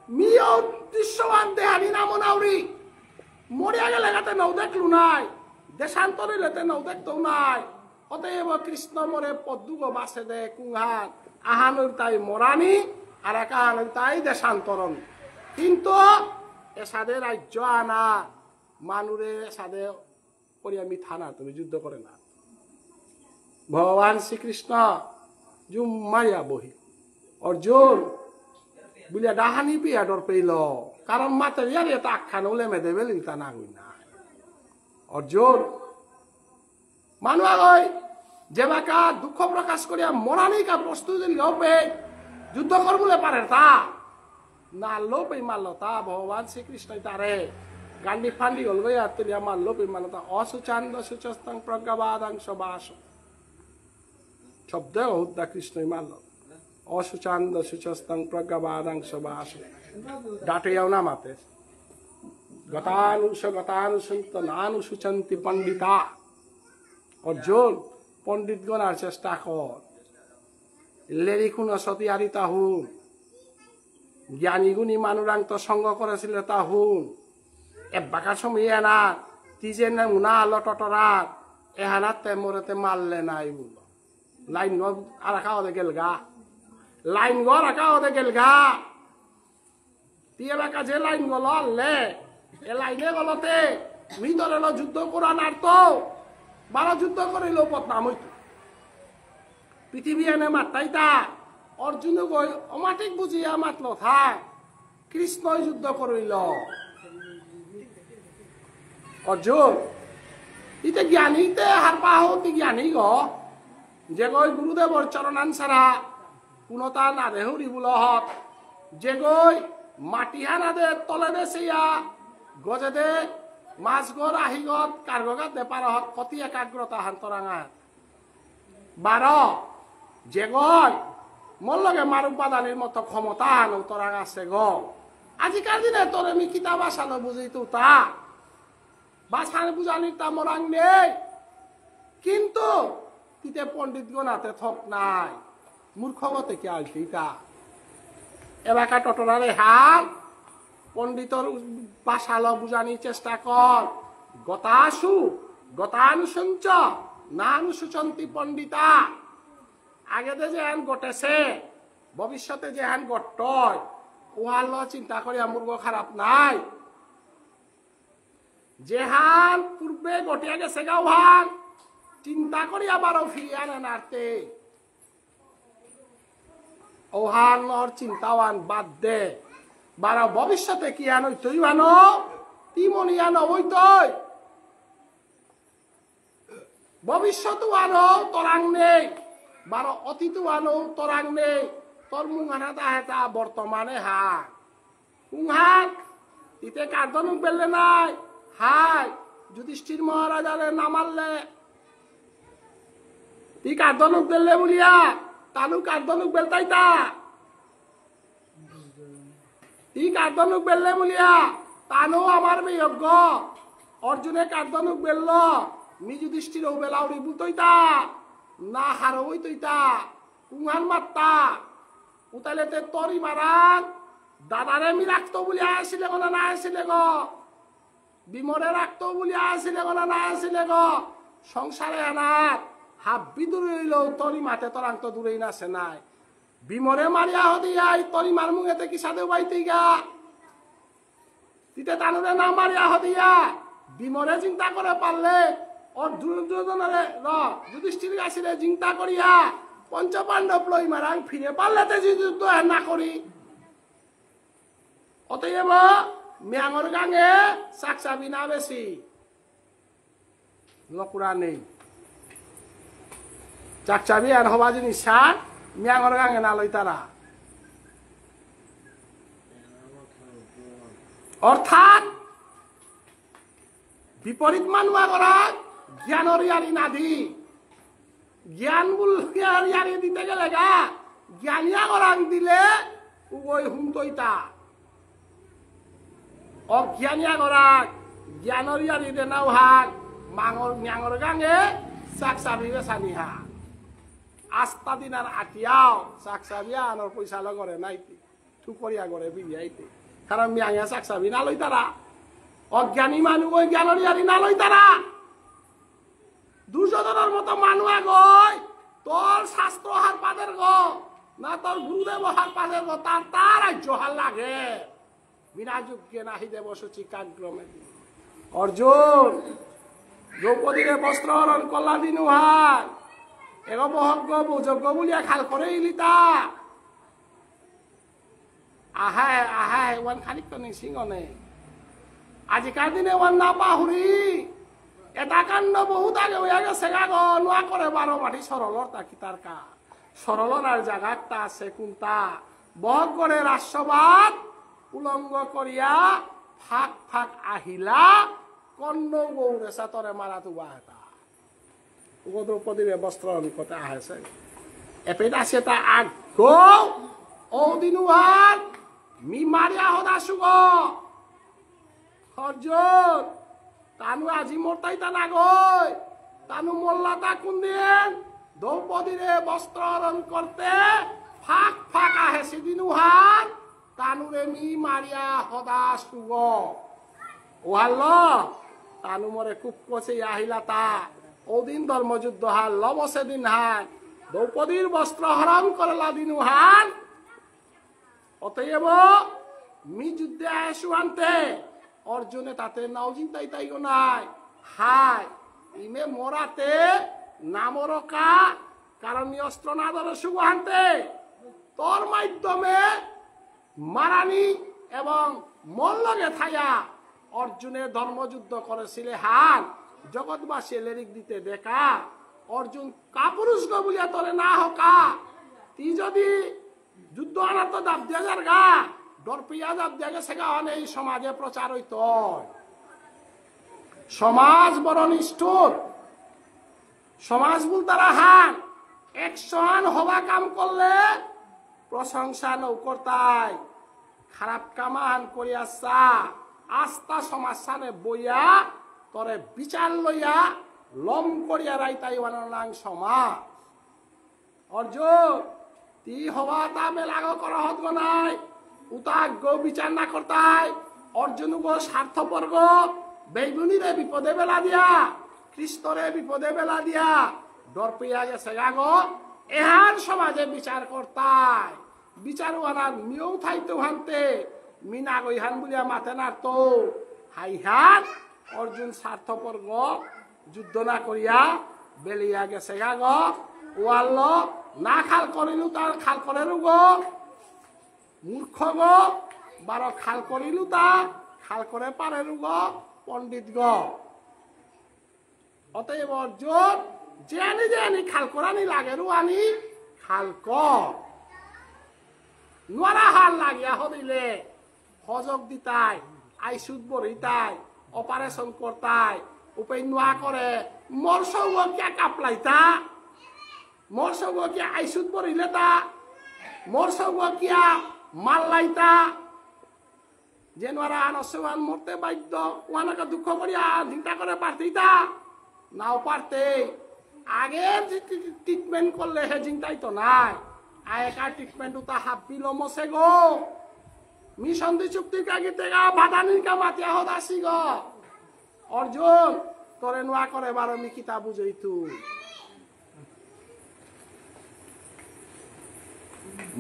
মিও দৃশ্যবান দেহানি নাম নাউরি মরিয়া গেলে গাতে নৌ দেখলু নাই দেশান্তরে লেতে নৌ দেখতো নাই অতএব কৃষ্ণ মরে পদ্মুগ বাসে দে কুঙ্গান আহানুর তাই মরানি আর এক আহানুর তাই দেশান্তরণ কিন্তু এসাদে রাজ্য আনা মানুরে এসাদে করিয়া মিথা না তুমি যুদ্ধ করে না ভগবান শ্রীকৃষ্ণ জুম মারিয়া বহি অর্জুন বুলিয়া ডাহানি পিয়া ডর পেইল কারণ মাতে ইয়ার এটা আখ্যান ওলে মেদে বেলি তা না হই না অর্জুন মানু আগই যে বাকা দুঃখ প্রকাশ করিয়া মরানি কা প্রস্তুতি লোপে যুদ্ধ করবলে পারে তা না লোপে মারল তা ভগবান শ্রীকৃষ্ণ তারে গান্ডি ফান্ডি গল গয়া তুলিয়া মারলো পে মারল তা অসুচান্দ সুচস্তং প্রজ্ঞাবাদাংশ বাস শব্দ হুদ্দা কৃষ্ণই মারল অসুচান্দ সুচস্তং প্রজ্ঞাবাদাংশ বাস ডাটেয়াও না মাতে গতানুসন্ত নানুসুচন্তি পণ্ডিতা অর্জুন পণ্ডিতগণ আর চেষ্টা কর লেরি খুন সতিয়ারি তা হুন জ্ঞানী গুণী মানুরাং তো সঙ্গ করেছিল তা হুন এবাকার সময় এনা তিজে উনা আলো টটরাত এহানাত তে মোরেতে মারলে নাই বল লাইন গ আর খাওয়া দে গেল গা লাইন গ রাখা দে গেল গা এলাকা যে লাইন গল আনলে এ লাইনে গলতে মিদরেল যুদ্ধ করান আর তো 12 যুদ্ধ করিল বদনাম হইত পৃথিবী এনে মাত্রাইতা অর্জুন গই অমাটিক বুঝিয়া মাতল থাক কৃষ্ণই যুদ্ধ করিল অর্জুন ইতে জ্ঞানীতে হার পাহতি জ্ঞানী গ যে গই গুরুদেবর চরণান সারা পুনতা না রেহুরি বুলহত যে গই মাটি হানাদে তলে দেশিয়া গজে দে মাছ গর আহিগত কার্গগাত দে পারহত কতি একাগ্রতা হান্তরাঙা 12 যে গই মোর লগে মারু পাদানির মতো ক্ষমতা নৌতরাং আছে গ আজিকার দিনে তোরে মি কিতাব আসানো বুঝিতো তা বাসানে বুঝানির তা মোরাং নেই কিন্তু তিতে পণ্ডিতগণ হাতে থক নাই মূর্খগতে কি আলতিতা এলাকা টটরারে হাল পণ্ডিতর বাসালো বুঝানির চেষ্টা কর গতানুসঞ্চ নানুসুচন্তি পণ্ডিতা আগে যে হেন ঘটেছে ভবিষ্যতে যে হেন ঘটয় ওহাল চিন্তা করিয়া মূর্খ খারাপ নাই যেহান পূর্বে ঘটিয়া গেছে গা ওহান চিন্তা করি আবারও ফিরিয়ে আনে নারতে ওহান চিন্তাওয়ান বাদ দে বারা ভবিষ্যতে কি আনো তুই আনো তিমনি আনো ওই তৈ ভবিষ্যৎ আনো তরাং নেই বারো অতীত আনো তরাং নেই তোর মুহানা তাহেতা বর্তমানে হাক মুহাক ইতে কার্দনু বেললে নাই হাই যুধিষ্ঠির মহারাজারে নামাললে তি কার্দনুক বেললে বলিয়া তানু কার্দনুক বেলতাইতা তি কার্দনুক বেললে বলিয়া তানু আমার বিয়োগ্য অর্জুনে কার্দনুক বেলল মি যুধিষ্ঠির বেলাউরি বুতইতা না হারো হইতইতা কুহান মাত্তা উতাইলেতে তরি মারান দাদারে মি রাখতো বলি আসিলে গো না আসিলে গো বিমরে রাখতো বলি আসিলে গো না আসিলে গো সংসারে আনাত হাব্বি দূরে হইলেও তরি মাতে তরাং তো দূরেই না সে নাই বিমরে মারিয়া হদিয়াই তরি মার মুখেতে কি সাদে বাইতে গা তিতে তানুরে না মারিয়া হদিয়া বিমরে চিন্তা করে পারলে ওর দুর্যোধনের যুধিষ্ঠির কাছে চিন্তা করিয়া পঞ্চপাণ্ডব লই মারাং ফিরে পারলে যে যুদ্ধ না করি অতএব মিয়াঙর গাঙে চাকচাবি না বেশি লকুরা নেই চাকচাবি আর হবা জিনিস সার মিয়াঙর গাঙে না লই তারা অর্থাৎ বিপরীত মানুয়া করা জ্ঞানর ইয়ারি না দি জ্ঞান বুল ইয়ারি দিতে গেলে গা জ্ঞানিয়া করাং দিলে ওই হুমতইতা অজ্ঞানিয়া করা জ্ঞানর ইয়ারি দে নাও হাক মাঙর ম্যাঙর গাঙে চাকচাবি বেসানি হা আস্তা দিনার আটিয়াও চাকচাবিয়া আনর পয়সা লগরে নাইতি ঠুকরিয়া করে বিলিয়াইতে কারণ মিয়াঙে চাকচাবি না লই তারা অজ্ঞানী মানুষ ওই জ্ঞানর ইয়ারি না লই তারা দুর্যোধনের মতো মানুষ গই তোর শাস্ত্র হার পাদের গ না তোর গুরুদেব হার পাদের গ তার রাজ্য হার লাগে বিনা যুগে নাহি দেব সূচি কাগ্রমে অর্জুন দ্রৌপদীরে বস্ত্র হরণ কল্লা দিনু হার এগ বহজ্ঞ যজ্ঞ বুলিয়া খাল করে ইলিতা আহায় আহায় ওয়ান খানিক তো নেই সিংহনে আজিকার দিনে ওয়ান না পাহুরি এটা কাণ্ড বহুত আগে হয়ে গেছে গাগ নোয়া করে 12 মাটি সরলর তাকি তার কা সরলর আর জায়গাটা আছে কোনটা বহগ করে রাষ্ট্রবাদ উলঙ্গ করিয়া ফাঁক ফাঁক আহিলা কন্ন গৌরেসা তরে মারা তুবা হেতা দ্রৌপদীর বস্ত্র নিকটে আহেছে এপেট আছে তা আগ ও দিনু হাত মি মারিয়া হদা সুগ অর্জুন তানু আজি মরতাইতা না গই তানু মোল্লাটা কোন দিন দ্রৌপদীরে বস্ত্র হরণ করতে ফাঁক ফাঁক আহে সেদিন হাত তানুরে মি মারিয়া হদা সুগ ওহাল তানু মরে খুব কচে আহিলা তা ওদিন ধর্মযুদ্ধ হাল লব সেদিন হান দ্রৌপদীর বস্ত্র হরণ করলা দিনু হান অতএব মি যুদ্ধে আয়সু আনতে অর্জুনে তাতে নাও চিন্তাই তাই নাই হাই ইমে মরাতে নামরকা কারণ অস্ত্র না ধরে শুভ আনতে তোর মাধ্যমে মারানি এবং মল্লগে থাইয়া অর্জুনের ধর্মযুদ্ধ করেছিলে হান জগৎবাসী লেরিক দিতে দেখা অর্জুন কাপুরুষ গো বলিয়া তোরে না হকা তুই যদি যুদ্ধ আনার তো দাব দিয়া যার গা ডর পিয়া দাব দিয়া গেছে গা এই সমাজে প্রচার হইত সমাজ বড় নিষ্ঠুর সমাজ বল তারা হান 100 হান হওয়া কাম করলে প্রশংসা নৌ করতাই খারাপ কামান করিয়া চা আস্থা সমাজ সানে বইয়া তরে বিচার লইয়া লম করিয়া রাইতাই বানাং সমাজ অর্জুন তি হওয়া তা মেলাগ করা হত নাই উতাক গো বিচার না করতাই অর্জুন গো স্বার্থপর গো বেগুনিরে বিপদে বেলা দিয়া খ্রিস্টরে বিপদে বেলা দিয়া ডর পেয়া গেছে গো এহার সমাজে বিচার করতাই বিচার ওয়ানার মিও থাইতো হানতে মিনা গই হান বলিয়া মাথে না তো হাই হান অর্জুন স্বার্থপর গো যুদ্ধ না করিয়া বেলিয়া গেছে গো ওয়াল না খাল করিলু তার খাল করে গো মূর্খ গো 12 খাল করিলু তা খাল করে পারে গো পণ্ডিত গো অতএব অর্জুন জানি জানি খাল করানি লাগে রুয়ানি খাল ক নোয়ারা হাল লাগিয়া হদিলে হজক দিতাই আইসুদ বরিতাই অপারেশন করতাই উপায় নোয়া করে মোর সঙ্গ কে কাপলাইতা মোর সঙ্গ কে আইসুদ বরিলে তা মোর সঙ্গ কিয়া মাল্লাইতা যে নোয়ারা আনসমান মরতে বাধ্য ওয়ানাকে দুঃখ করিয়া চিন্তা করে পারতেইতা নাও পারতে আগে ট্রিটমেন্ট করলে হে চিন্তাই তো নাই আয়কার ট্রিটমেন্ট তা হাব্বিল মসে গো মিশন দি চুক্তি কাগি তেগা বাদানির কা মাতিয়া হদ আসি গো অর্জুন তোরে নোয়া করে বারো মি কিতা বুঝই তুই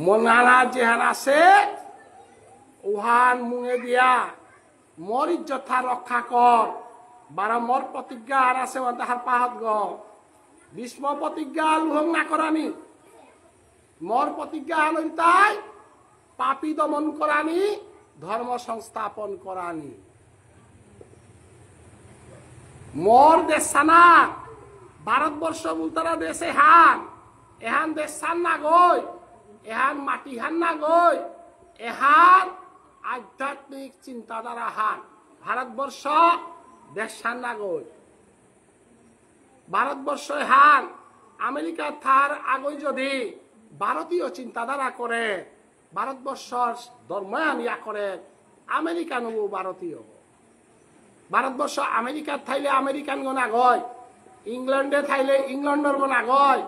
মনারা যেহান আছে উহান মুঙে দিয়া মর ইজ্জত রক্ষা কর বারা মর প্রতিজ্ঞা আর আছে তাহার পাহত গ ভীষ্ম প্রতিজ্ঞা লুহং না করানি মর প্রতিজ্ঞা হল তাই পাপী দমন করানি ধর্ম সংস্থাপন করানি মর দেশানা ভারতবর্ষ বলতারা দেশে হান এহান দেশ সান না গই এহান মাটি হান না গই এহান আধ্যাত্মিক চিন্তাধারা হান ভারতবর্ষ দেশ সান না গই ভারতবর্ষ হান আমেরিকা থার আগই যদি ভারতীয় চিন্তাধারা করে ভারতবর্ষর ধর্মায়ন ইয়া করে আমেরিকান হবো ভারতীয় ভারতবর্ষ আমেরিকার থাইলে আমেরিকান গণ আগয় ইংল্যান্ডে থাইলে ইংল্যান্ডের গণ আগয়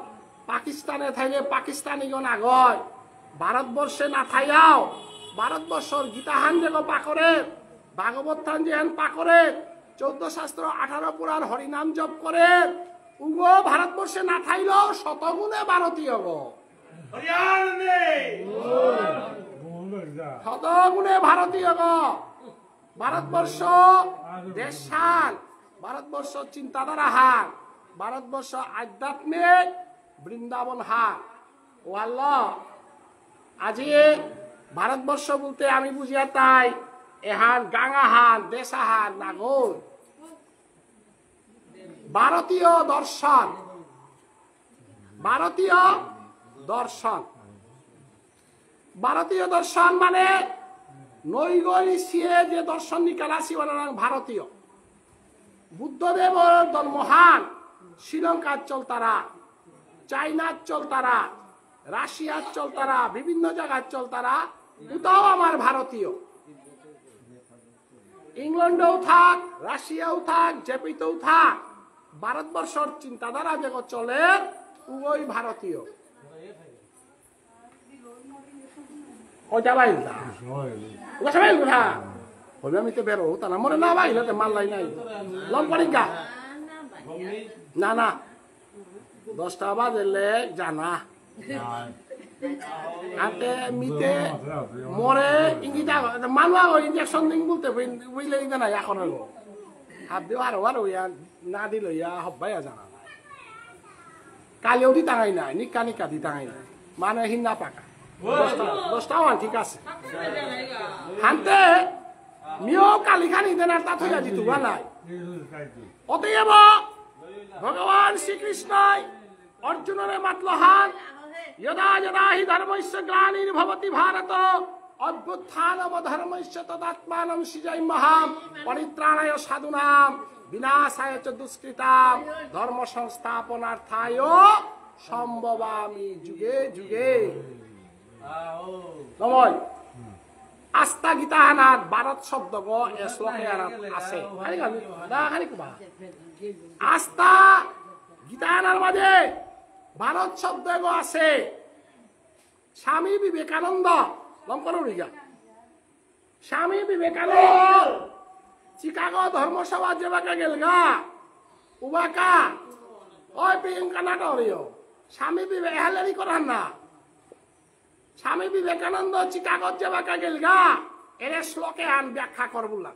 পাকিস্তানে থাইলে পাকিস্তানি গণ আগয় ভারতবর্ষে না থাইয়াও ভারতবর্ষর গীতাহান যে পাকরে ভাগবত থান যেহান পাকরে 14 শাস্ত্র 18 পুরাণ হরিনাম জপ করে উগো ভারতবর্ষে না থাইলেও শতগুণে ভারতীয় গো শতগুণে ভারতীয় গো ভারতবর্ষ দেশান ভারতবর্ষ চিন্তাধারা হান ভারতবর্ষ আধ্যাত্মিক বৃন্দাবন হান ও আল্লাহ আজি ভারতবর্ষ বলতে আমি বুঝিয়া তাই এহান গাঙ্গা হান দেশাহান নাগর ভারতীয় দর্শন ভারতীয় দর্শন ভারতীয় দর্শন মানে নৈগরিসিয়ে যে দর্শন নিকালাসি ভারতীয় বুদ্ধদেবর মহান শ্রীলঙ্কার চলতারা চাইনার চলতারা রাশিয়ার চলতারা বিভিন্ন জায়গার চলতারা ওটাও আমার ভারতীয় ইংল্যান্ডেও থাক রাশিয়াও থাক জেপিতেও থাক ভারতবর্ষের চিন্তাধারা যে চলে ওই ভারতীয় ওইটা বাইল সবাই কোথা হইবে আমি তো বেরো তা না মরে না বাইল মাল্লাই নাই লম পরীক্ষা না না 10টা বাজলে জানা আতে মিতে মরে ইঙ্গিটা মানুয়া ইনজেকশন দিন বলতে বুঝলে ইঙ্গা নাই এখন হাত দিও আর ইয়া না দিল ইয়া হব্বাই জানা কালিও দি টাঙাই নাই নিকা নিকা দি টাঙাই নাই মানে হিন্না পাকা 10টাও ঠিক আছে হানতে মিও কালি খানি দেন আর তা থইয়া দিতু নাই অতএব ভগবান শ্রীকৃষ্ণই অর্জুনরে মাতল হান যদা যদা হি ধর্মস্য গ্লানির্ভবতি ভারত অভ্যুত্থানম ধর্মস্য তদাত্মানম সৃজয়ম্যহম পরিত্রাণায় সাধুনাম বিনাশায় চ দুষ্কৃতাম ধর্ম সংস্থাপনার্থায় সম্ভবামি যুগে যুগে নময় আস্থা গীতা আনাত ভারত শব্দ গ এ শ্লোকে আনাত আছে আস্থা গীতা আনার মাঝে ভারত শব্দ গ আছে স্বামী বিবেকানন্দ স্বামী বিবেকানন্দ চিকাগো ধর্মসভা যেবাকা গেল গা উবাকা ওই প্রিয়ঙ্কা নাটরিও স্বামী বিবেক হেলারি করান না স্বামী বিবেকানন্দ চিকাগো যেবাকা গেল গা এর শ্লোকে আন ব্যাখ্যা করবুল্লা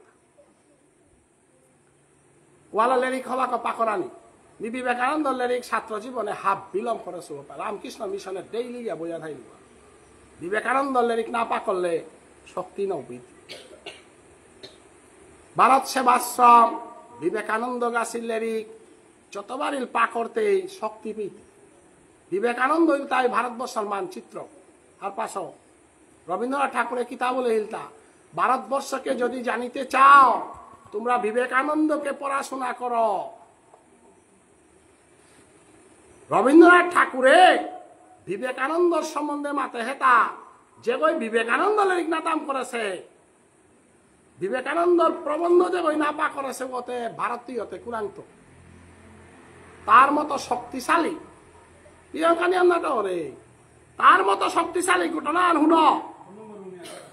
ওয়ালা লেরিক হবা পাকরানি বিবেকানন্দ লেরিক ছাত্র জীবনে হাফ বিলম্ব করে রামকৃষ্ণ মিশনের ডেইলি বইয়া থাইল বিবেকানন্দ লেরিক না পাকলে শক্তি নবীত ভারত সেবাশ্রম বিবেকানন্দ গাছির লেরিক যতবারিল পা করতে শক্তিপীঠ বিবেকানন্দ তাই ভারতবর্ষের মানচিত্র আর পাশ রবীন্দ্রনাথ ঠাকুরের কিতাব বলে হিলতা ভারতবর্ষকে যদি জানিতে চাও তোমরা বিবেকানন্দকে পড়াশোনা করো রবীন্দ্রনাথ ঠাকুরে বিবেকানন্দর সম্বন্ধে মাতে হেতা যে গই বিবেকানন্দ লেরিক নাতাম করেছে বিবেকানন্দর প্রবন্ধ যে গই নাপা করেছে ওতে ভারতীয়তে কুরান্ত তার মতো শক্তিশালী প্রিয়ঙ্কা নিয়ম নাটরে তার মতো শক্তিশালী ঘটনা শুন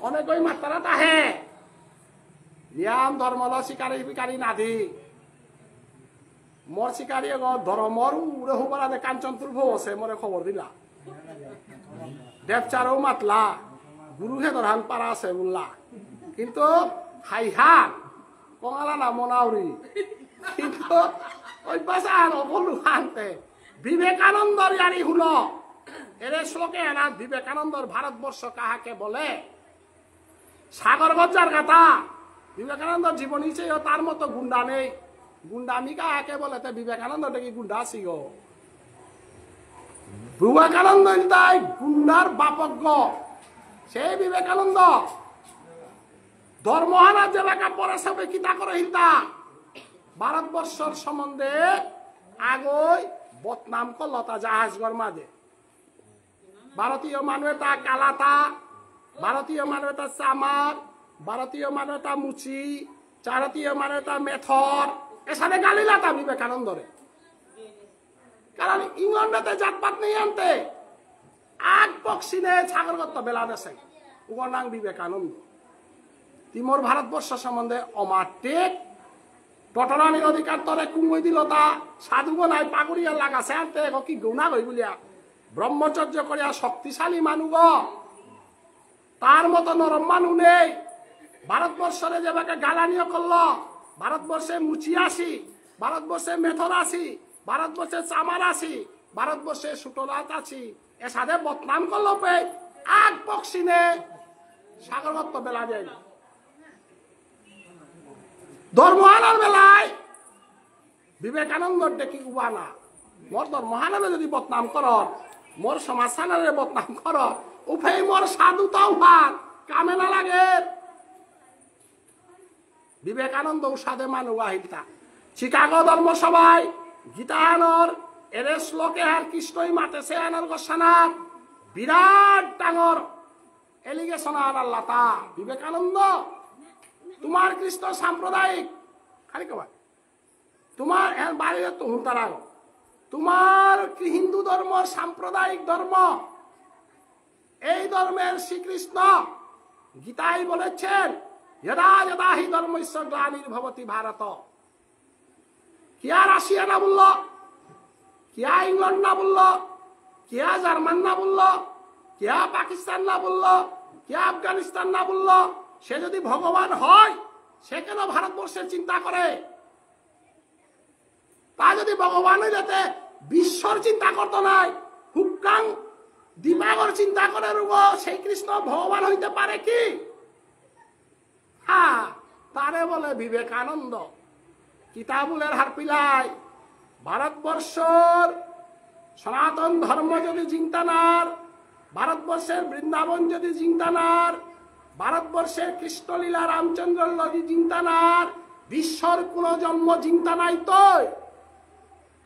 অনেক ওই মাত্রা তাহে নিয়াম ধর্মল শিকারী বিকারী নাধি মোর শিকারী ধর্মর উড়ে হুবরাদে কাঞ্চন তুলভ আছে মরে খবর দিলা দেবচারও মাতলা গুরুহে ধরান পারা আছে বললা কিন্তু হাইহান কঙালা না মনাউরি কিন্তু ওই বাসার অকলু হানতে বিবেকানন্দর ইয়ারি হুন এর শ্লোকে এনা বিবেকানন্দর ভারতবর্ষ কাহাকে বলে সাগর গজ্জার কথা বিবেকানন্দর জীবনী চেয়েও তার মতো গুন্ডা নেই গুন্ডামি কাহাকে বলে তে বিবেকানন্দ কি গুন্ডা ছিল বিবেকানন্দ তাই গুন্ডার বাপজ্ঞ সেই বিবেকানন্দ ধর্মহানা যে লেখা পরে সবে কিতা করে হিতা ভারতবর্ষর সম্বন্ধে আগই বদনাম করল তা জাহাজগর মাঝে ভারতীয় মানুষ তা কালাতা ভারতীয় মানুষ তা চামার ভারতীয় মানুষ তা মুচি ভারতীয় মানুষ তা মেথর এর সাথে গালিলা তা বিবেকানন্দরে কারণ ইংল্যান্ডে জাতপাত নেই আনতে আগ পক্ষিনে ছাগলগত বেলা দেশে উগর নাম বিবেকানন্দ তিমোর ভারতবর্ষ সম্বন্ধে অমাটিক টটরানির অধিকার তরে কুমই দিল তা সাধুগ নাই পাগুড়িয়া লাগাছে আনতে কি গৌনা গই বলিয়া ব্রহ্মচর্য করিয়া শক্তিশালী মানুষ তার মতো নরম মানুষ নেই ভারতবর্ষরে যেভাবে গালানিও করল ভারতবর্ষে মুচি আসি ভারতবর্ষে মেথর আসি ভারতবর্ষে চামার আসি ভারতবর্ষে সুটলাত আছি এ সাথে বদনাম করলো পে আগ পক্ষিনে সাগরগত বেলা যায় না ধর্মহানার বেলায় বিবেকানন্দর ডেকি উবানা মোর ধর্মহানারে যদি বদনাম কর মোর সমাজখানারে বদনাম কর উফেই মোর সাধুতাও ভাগ কামে না লাগে বিবেকানন্দ সাধে মানুষ আহিতা চিকাগো ধর্মসভায় গীতায়নর এর শ্লোকে আর কৃষ্ণই মাতেছে আনার গোসানাথ বিরাট ডাঙর এলিগেশন আল্লাহ তা বিবেকানন্দ তোমার কৃষ্ণ সাম্প্রদায়িক খালি কবা তোমার বাড়িতে তো হুঁতারা তোমার হিন্দু ধর্ম সাম্প্রদায়িক ধর্ম এই ধর্মের শ্রীকৃষ্ণ গীতায় বলেছেন যদা যদা হি ধর্মস্য গ্লানির্ভবতি ভারত কিয়া রাশিয়া না বলল কিয়া ইংল্যান্ড না বলল কিয়া জার্মান না বলল কিয়া পাকিস্তান না বলল কিয়া আফগানিস্তান না বলল সে যদি ভগবান হয় সে কেন ভারতবর্ষের চিন্তা করে তা যদি ভগবান যেতে বিশ্বর চিন্তা করতো নাই হুক্কাং দিমাগর চিন্তা করে রুব সেই কৃষ্ণ ভগবান হইতে পারে কি হ্যাঁ তারে বলে বিবেকানন্দ কিতাবুলের হার পিলাই ভারতবর্ষর সনাতন ধর্ম যদি চিন্তানার ভারতবর্ষের বৃন্দাবন যদি চিন্তানার ভারতবর্ষের কৃষ্ণলীলা রামচন্দ্র যদি চিন্তানার বিশ্বর কোন জন্ম চিন্তা নাই তো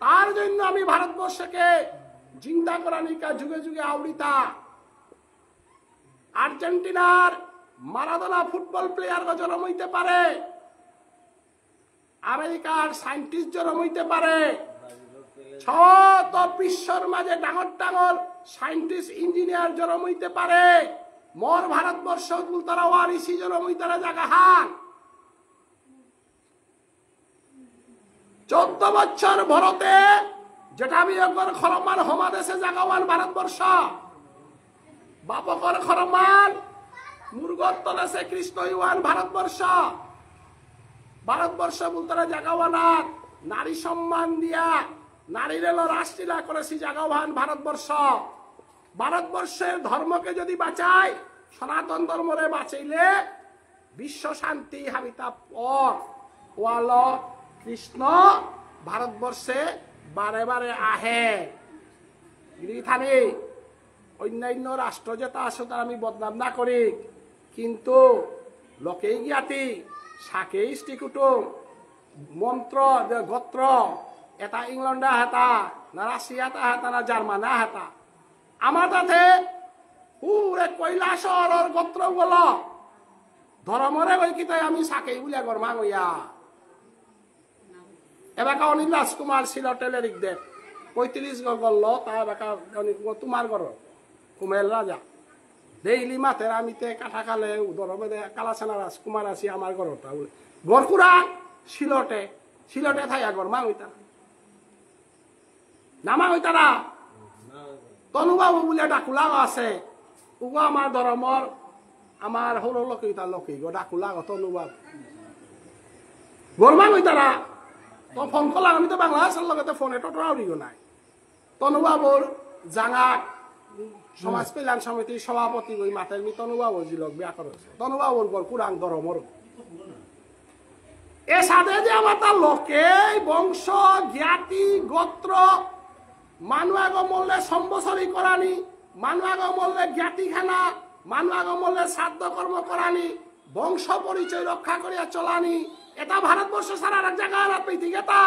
তার জন্য আমি ভারতবর্ষকে চিন্তা করানিকা যুগে যুগে আউরিতা আর্জেন্টিনার মারাদোনা ফুটবল প্লেয়ার জন্ম হইতে পারে আমেরিকার সাইন্টিস্ট জন্ম হইতে পারে ছত বিশ্বর মাঝে ডাঙর ডাঙর সাইন্টিস্ট ইঞ্জিনিয়ার জন্ম হইতে পারে মোর ভারতবর্ষ তারা ওয়ারিসি জন্ম হইতারা জায়গা হান 14 বছর ভরতে যেটা বিয়গর খরমান হমা দেশে জাগাওয়ান ভারতবর্ষ বাপকর খরমান মুরগর তলেছে কৃষ্ণ ইউয়ান ভারতবর্ষ ভারতবর্ষ বলতারা জাগাওয়ানাত নারী সম্মান দিয়া নারী রেল রাষ্ট্রীলা করেছি জাগাওয়ান ভারতবর্ষ ভারতবর্ষের ধর্মকে যদি বাঁচায় সনাতন ধর্মরে বাঁচাইলে বিশ্ব শান্তি হাবিতা পর ওয়াল কৃষ্ণ ভারতবর্ষে বারে বারে আহে গিরিথানি অন্যান্য রাষ্ট্র যেটা আছে তার আমি বদনাম না করি কিন্তু লোকেই জ্ঞাতি শাকেই স্টিকুটুম মন্ত্র গোত্র এটা ইংল্যান্ডে হেতা না রাশিয়াতে হেতা না জার্মানে হেতা আমার তাতে পুরে কৈলাসর গোত্র বল ধর্মরে ওই কিতাই আমি শাকেই বুলিয়া গরমা গইয়া এবার অনিল রাজকুমার ছিল টেলেরিক দেব 35 গল্ল তা এবার তোমার ঘর কুমেল রাজা ডেইলি মাথের আমিতে কাঠা খালে ধরবে কালাচানা রাজকুমার আছি আমার ঘরটা বলে গড়কুড়া সিলটে সিলটে থাইয়া গরমা হইতা নামা হইতারা তনুবাবু বলে ডাকুলাও আছে উগো আমার ধর্মর আমার হলো লোকে তার লোকে গো ডাকুলা গত অনুবাদ গরমান ওই তারা তো ফোন করলাম আমি তো বাংলাদেশের লোকে ফোনে টোটাও দিও নাই তনুবাবুর জাঙা সমাজ কল্যাণ সমিতির সভাপতি ওই মাতের মি তনুবাবুর জিলক বিয়া করেছে তনুবাবুর গর কুরাং ধর্মর এ সাথে যে আমার তার লোকে বংশ জ্ঞাতি গোত্র মানুষ আগ মূল্যে সম্বসরি করানি মানুষ আগ মূল্যে জ্ঞাতি খানা মানুষ আগ মূল্যে শ্রাদ্ধ কর্ম করানি বংশ পরিচয় রক্ষা করিয়া চলানি এটা ভারতবর্ষ সারা এক জায়গায় না পেতে গেতা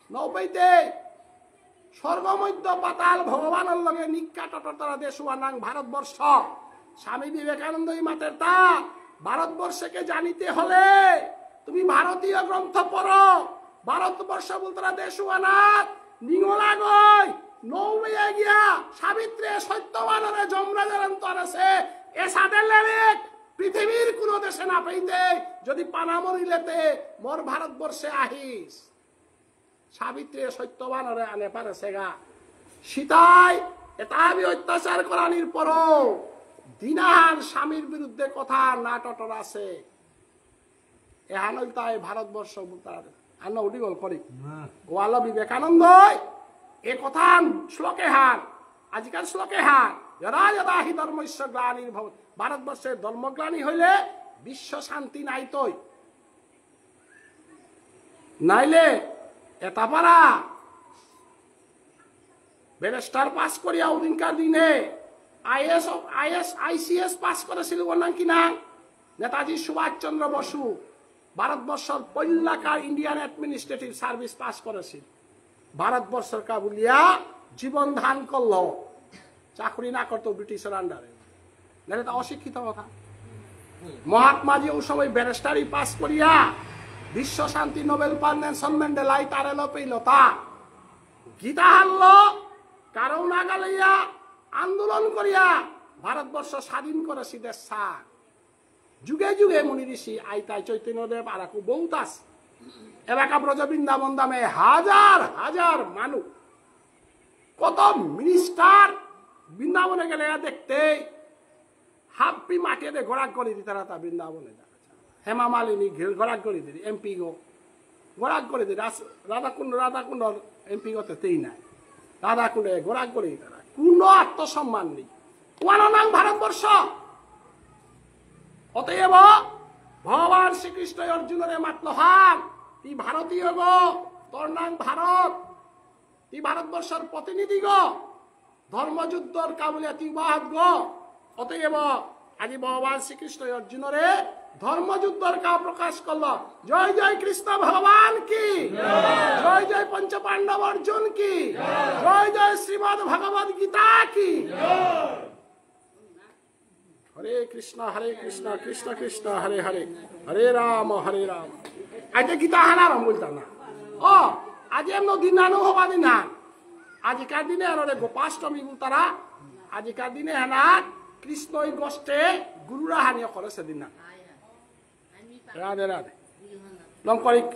নৌপাইতে স্বর্গমধ্য পাতাল ভগবানের লগে নিকা টটরা দেশুয়া নাং ভারতবর্ষ স্বামী বিবেকানন্দ মাতের তা ভারতবর্ষকে জানিতে হলে তুমি ভারতীয় গ্রন্থ পড়ো ভারতবর্ষ বলতরা দেশুয়া নাথ নিঙলা গই নৌবে গিয়া সাবিত্রী সত্যবানরে যমরাজের অন্তর আছে এ সাদের লেরেক পৃথিবীর কোন দেশে না পাইতে যদি পানামরিলেতে মোর ভারতবর্ষে আহিস সাবিত্রী সত্যবানরে আনে পারে সেগা সীতায় এটা আমি অত্যাচার করানির পরও দিনাহান স্বামীর বিরুদ্ধে কথা না টটর আছে এহানল তাই ভারতবর্ষ তার আন্ন উঠি গল করি ওয়াল বিবেকানন্দ এ কথা শ্লোকে হান আজকাল শ্লোকে হান যদা যদা হি ধর্মস্য গ্লানির্ভব ভারতবর্ষের ধর্মগ্লানি হইলে বিশ্ব শান্তি নাই তৈ নাইলে এটা পারা ব্যারিস্টার পাস করিয়া ওদিনকার দিনে আইসিএস পাস করেছিল নাম কি না নেতাজি সুভাষচন্দ্র বসু ভারতবর্ষের পল্লাকার ইন্ডিয়ান অ্যাডমিনিস্ট্রেটিভ সার্ভিস পাস করেছিল ভারতবর্ষের কাবুলিয়া জীবন ধান করল চাকরি না করতো ব্রিটিশের আন্ডারে নাহলে তা অশিক্ষিত কথা মহাত্মাজি ওই সময় ব্যারিস্টারি পাস করিয়া বিশ্ব শান্তি নোবেল পান নেলসন ম্যান্ডেলাই তার এলো পেইল তা গীতা হারল কারো নাগালাইয়া আন্দোলন করিয়া ভারতবর্ষ স্বাধীন করেছি দেশ সার যুগে যুগে মুনি ঋষি আইতাই চৈতন্যদেব আর বহুত আছে এলাকা ব্রজ বৃন্দাবন দামে হাজার হাজার মানুষ কত মিনিস্টার বৃন্দাবনে গেলে দেখতে হাপ্পি মাটিতে ঘোরাক করে দিতে তা বৃন্দাবনে হেমা মালিনী ঘোরাক করে দিদি এমপি গো ঘোরাক করে দিদি রাধাকুণ্ড এমপি গতেই নাই রাধাকুণ্ডে ঘোরাক করে দিতে কোন আত্মসম্মান নেই ওয়ানো নাম ভারতবর্ষ অতএব ভগবান শ্রীকৃষ্ণ অর্জুনের মাতল হান তুই ভারতীয় গো তোর নাম ভারত তুই ভারতবর্ষের প্রতিনিধি গো ধর্মযুদ্ধর কাবুলিয়া তুই বাহাত গো অতএব আজি ভগবান শ্রীকৃষ্ণ অর্জুনরে ধর্মযুদ্ধর কা প্রকাশ করল জয় জয় কৃষ্ণ ভগবান কি জয় জয় পঞ্চ পাণ্ডব অর্জুন কি জয় জয় শ্রীমদ ভগবদ গীতা কি হরে কৃষ্ণ কৃষ্ণ কৃষ্ণ হরে হরে হরে রাম আজ গীতা হানার বলতাম না ও আজ এমন দিন আনো হবা দিন আজিকার দিনে আরে গোপাষ্টমী তারা আজিকার দিনে হেনাত কৃষ্ণ গোষ্ঠে গুরুরা হানিয়ে করে সেদিন না রাধে রাধে লঙ্করিক